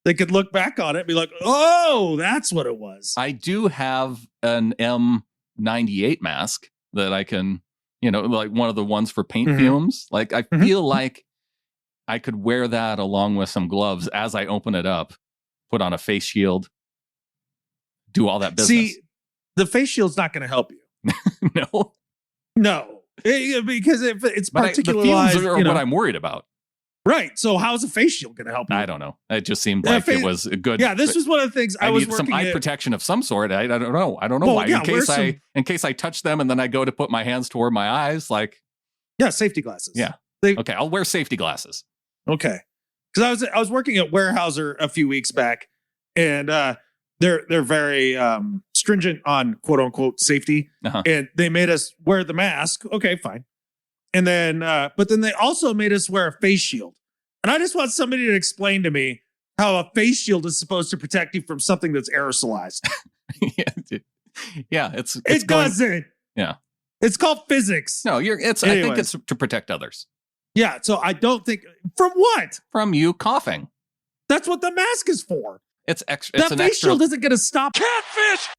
They could look back on it and be like, oh, that's what it was. I do have an M98 mask that I can, one of the ones for paint fumes. I feel like I could wear that along with some gloves as I open it up, put on a face shield, do all that business. See, the face shield's not going to help you. No. Because if it's particularized, the fumes are what I'm worried about. Right. So how's a face shield going to help you? I don't know. It just seemed like it was a good. Yeah, this was one of the things I was need some working eye protection of some sort. I don't know. I don't know why. Yeah, in case I touch them and then I go to put my hands toward my eyes, safety glasses. Yeah. Okay, I'll wear safety glasses. Okay. Because I was working at Weyerhaeuser a few weeks back, and they're very stringent on quote unquote safety, and they made us wear the mask. Okay, fine. And then, but then they also made us wear a face shield. And I just want somebody to explain to me how a face shield is supposed to protect you from something that's aerosolized. Yeah, it doesn't. Yeah. It's called physics. No, I think it's to protect others. Yeah, so I don't think from what? From you coughing. That's what the mask is for. It's extra. It's that face shield isn't going to stop Catfish!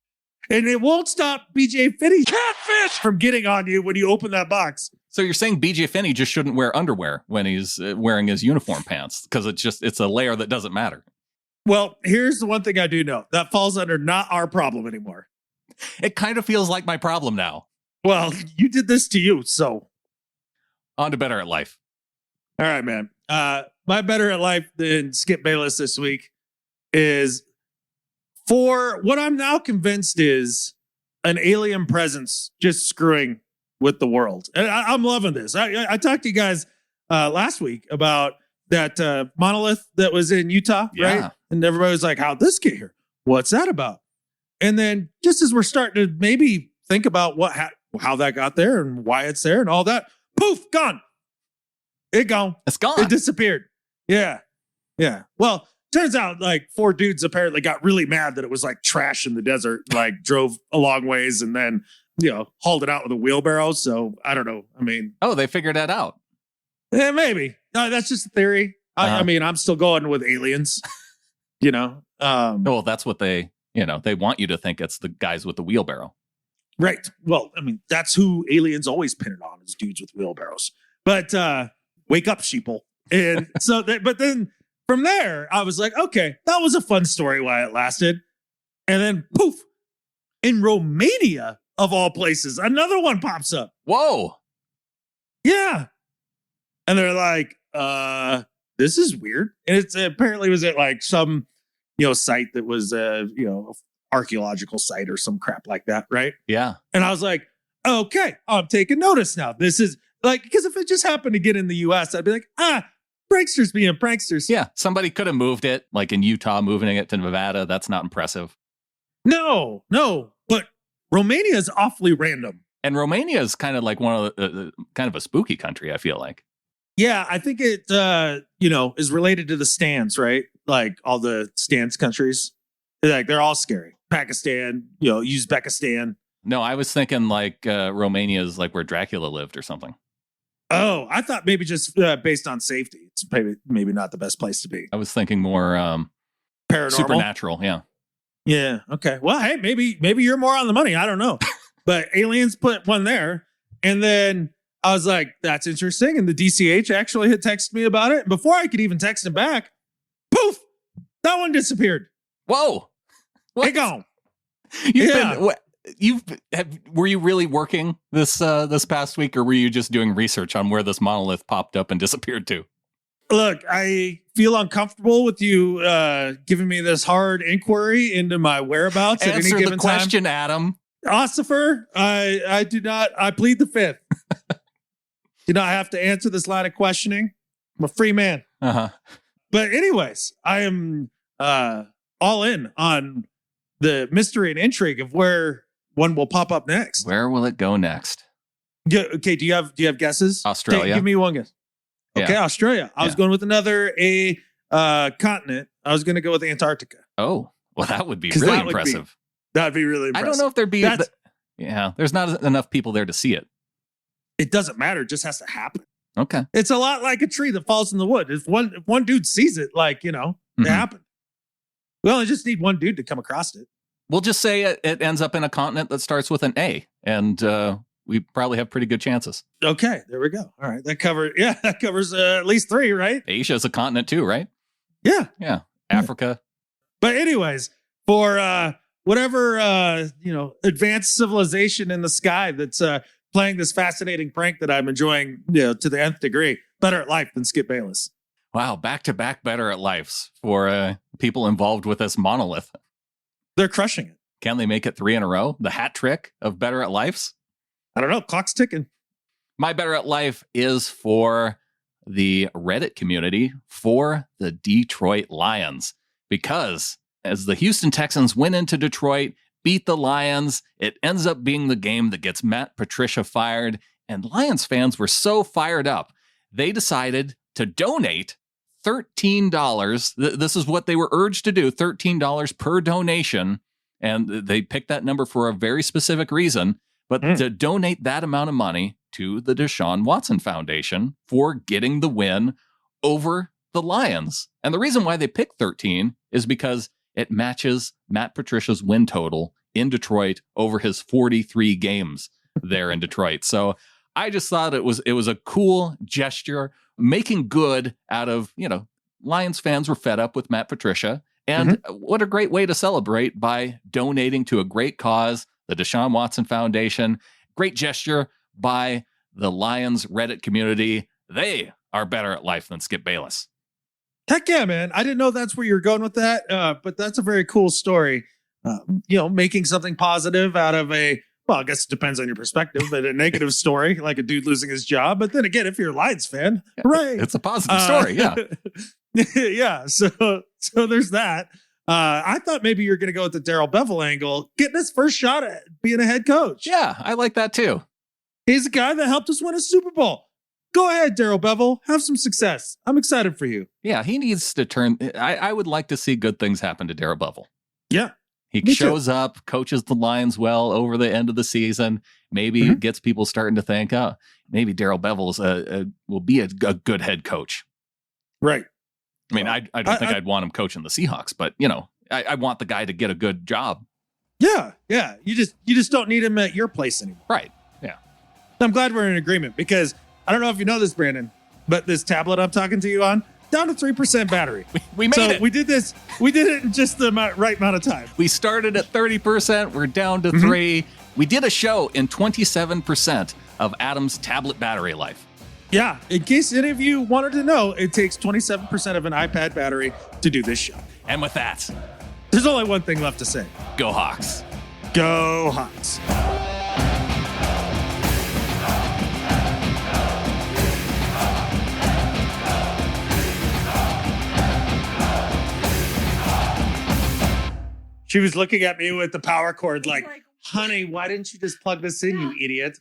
and it won't stop BJ Finney Catfish! from getting on you when you open that box. So you're saying BJ Finney just shouldn't wear underwear when he's wearing his uniform pants because it's a layer that doesn't matter. Well, here's the one thing I do know. That falls under not our problem anymore. It kind of feels like my problem now. Well, you did this to you, so. On to Better at Life. All right, man. My Better at Life than Skip Bayless this week is for what I'm now convinced is an alien presence just screwing with the world. And I'm loving this. I talked to you guys last week about that monolith that was in Utah, right? And everybody was like, how'd this get here? What's that about? And then just as we're starting to maybe think about how that got there and why it's there and all that, poof, gone. It's gone. It disappeared. Yeah. Yeah. Well, turns out like 4 dudes apparently got really mad that it was like trash in the desert, like drove a long ways and then, hauled it out with a wheelbarrow. So I don't know. I mean. Oh, they figured that out. Yeah, maybe. That's just a theory. I mean, I'm still going with aliens, well, that's what they want you to think it's the guys with the wheelbarrow. Right. Well, I mean, that's who aliens always pin it on is dudes with wheelbarrows. But wake up, sheeple. And so, but then from there, I was like, okay, that was a fun story while it lasted. And then poof, in Romania, of all places, another one pops up. Whoa. Yeah. And they're like, this is weird. And it's apparently was at like some, site that was, archaeological site or some crap like that. Right. Yeah. And I was like, okay, I'm taking notice now. This is like, because if it just happened to get in the US, I'd be like, pranksters being pranksters. Yeah. Somebody could have moved it like in Utah, moving it to Nevada. That's not impressive. No. But Romania is awfully random. And Romania is kind of like one of the kind of a spooky country, I feel like. Yeah, I think it, is related to the stands, right? Like all the stands countries, like they're all scary. Pakistan, Uzbekistan. No, I was thinking like Romania is like where Dracula lived or something. Oh, I thought maybe just based on safety. It's maybe not the best place to be. I was thinking more paranormal, supernatural. Yeah. Yeah. Okay. Well, hey, maybe you're more on the money. I don't know, but aliens put one there, and then I was like, that's interesting. And the DCH actually had texted me about it. And before I could even text him back, poof, that one disappeared. Whoa. They gone. Were you really working this past week, or were you just doing research on where this monolith popped up and disappeared to? Look, I feel uncomfortable with you giving me this hard inquiry into my whereabouts at any given time. Answer the question, Adam. Ossifer, I do not. I plead the fifth. Do not have to answer this line of questioning. I'm a free man. But anyways, I am all in on the mystery and intrigue of where one will pop up next. Where will it go next? Yeah, okay, do you have guesses? Australia. Give me one guess. Okay, yeah. Australia. I was going with another continent. I was going to go with Antarctica. Oh, well, that would be really impressive. That'd be really impressive. I don't know if there'd be. There's not enough people there to see it. It doesn't matter. It just has to happen. Okay. It's a lot like a tree that falls in the wood. If one dude sees it, it happened. We only just need one dude to come across it. We'll just say it ends up in a continent that starts with an A, and we probably have pretty good chances. Okay, there we go. All right, that covers at least 3, right? Asia is a continent too, right? Yeah. Africa. But anyways, for whatever advanced civilization in the sky that's playing this fascinating prank that I'm enjoying, to the nth degree, better at life than Skip Bayless. Wow, back-to-back Better at Lives for people involved with this monolith. They're crushing it. Can they make it 3 in a row? The hat trick of Better at Lives? I don't know. Clock's ticking. My Better at Life is for the Reddit community for the Detroit Lions. Because as the Houston Texans went into Detroit, beat the Lions, it ends up being the game that gets Matt Patricia fired. And Lions fans were so fired up, they decided to donate $13. This is what they were urged to do, $13 per donation. And they picked that number for a very specific reason. but to donate that amount of money to the Deshaun Watson Foundation for getting the win over the Lions. And the reason why they picked 13 is because it matches Matt Patricia's win total in Detroit over his 43 games there in Detroit. So I just thought it was a cool gesture, making good out of, Lions fans were fed up with Matt Patricia. And what a great way to celebrate by donating to a great cause, the Deshaun Watson Foundation. Great gesture by the Lions Reddit community. They are better at life than Skip Bayless. Heck yeah, man. I didn't know that's where you're going with that, but that's a very cool story. Making something positive out of I guess it depends on your perspective, but a negative story, like a dude losing his job. But then again, if you're a Lions fan, hooray. It's a positive story, yeah. Yeah, so there's that. I thought maybe you're going to go with the Darrell Bevell angle, getting his first shot at being a head coach. Yeah, I like that too. He's a guy that helped us win a Super Bowl. Go ahead, Darrell Bevell. Have some success. I'm excited for you. Yeah, he needs to turn. I would like to see good things happen to Darrell Bevell. Yeah. He shows up, coaches the Lions well over the end of the season. Maybe gets people starting to think, maybe Darrell Bevell will be a good head coach. Right. I mean, I don't think I'd want him coaching the Seahawks, but I want the guy to get a good job. Yeah. You just don't need him at your place anymore. Right. Yeah. I'm glad we're in agreement because I don't know if you know this, Brandon, but this tablet I'm talking to you on, down to 3% battery. We made it. We did this. We did it in just the right amount of time. We started at 30%. We're down to 3. We did a show in 27% of Adam's tablet battery life. Yeah. In case any of you wanted to know, it takes 27% of an iPad battery to do this show. And with that, there's only one thing left to say. Go Hawks. Go Hawks. She was looking at me with the power cord like, honey, why didn't you just plug this in, you idiot?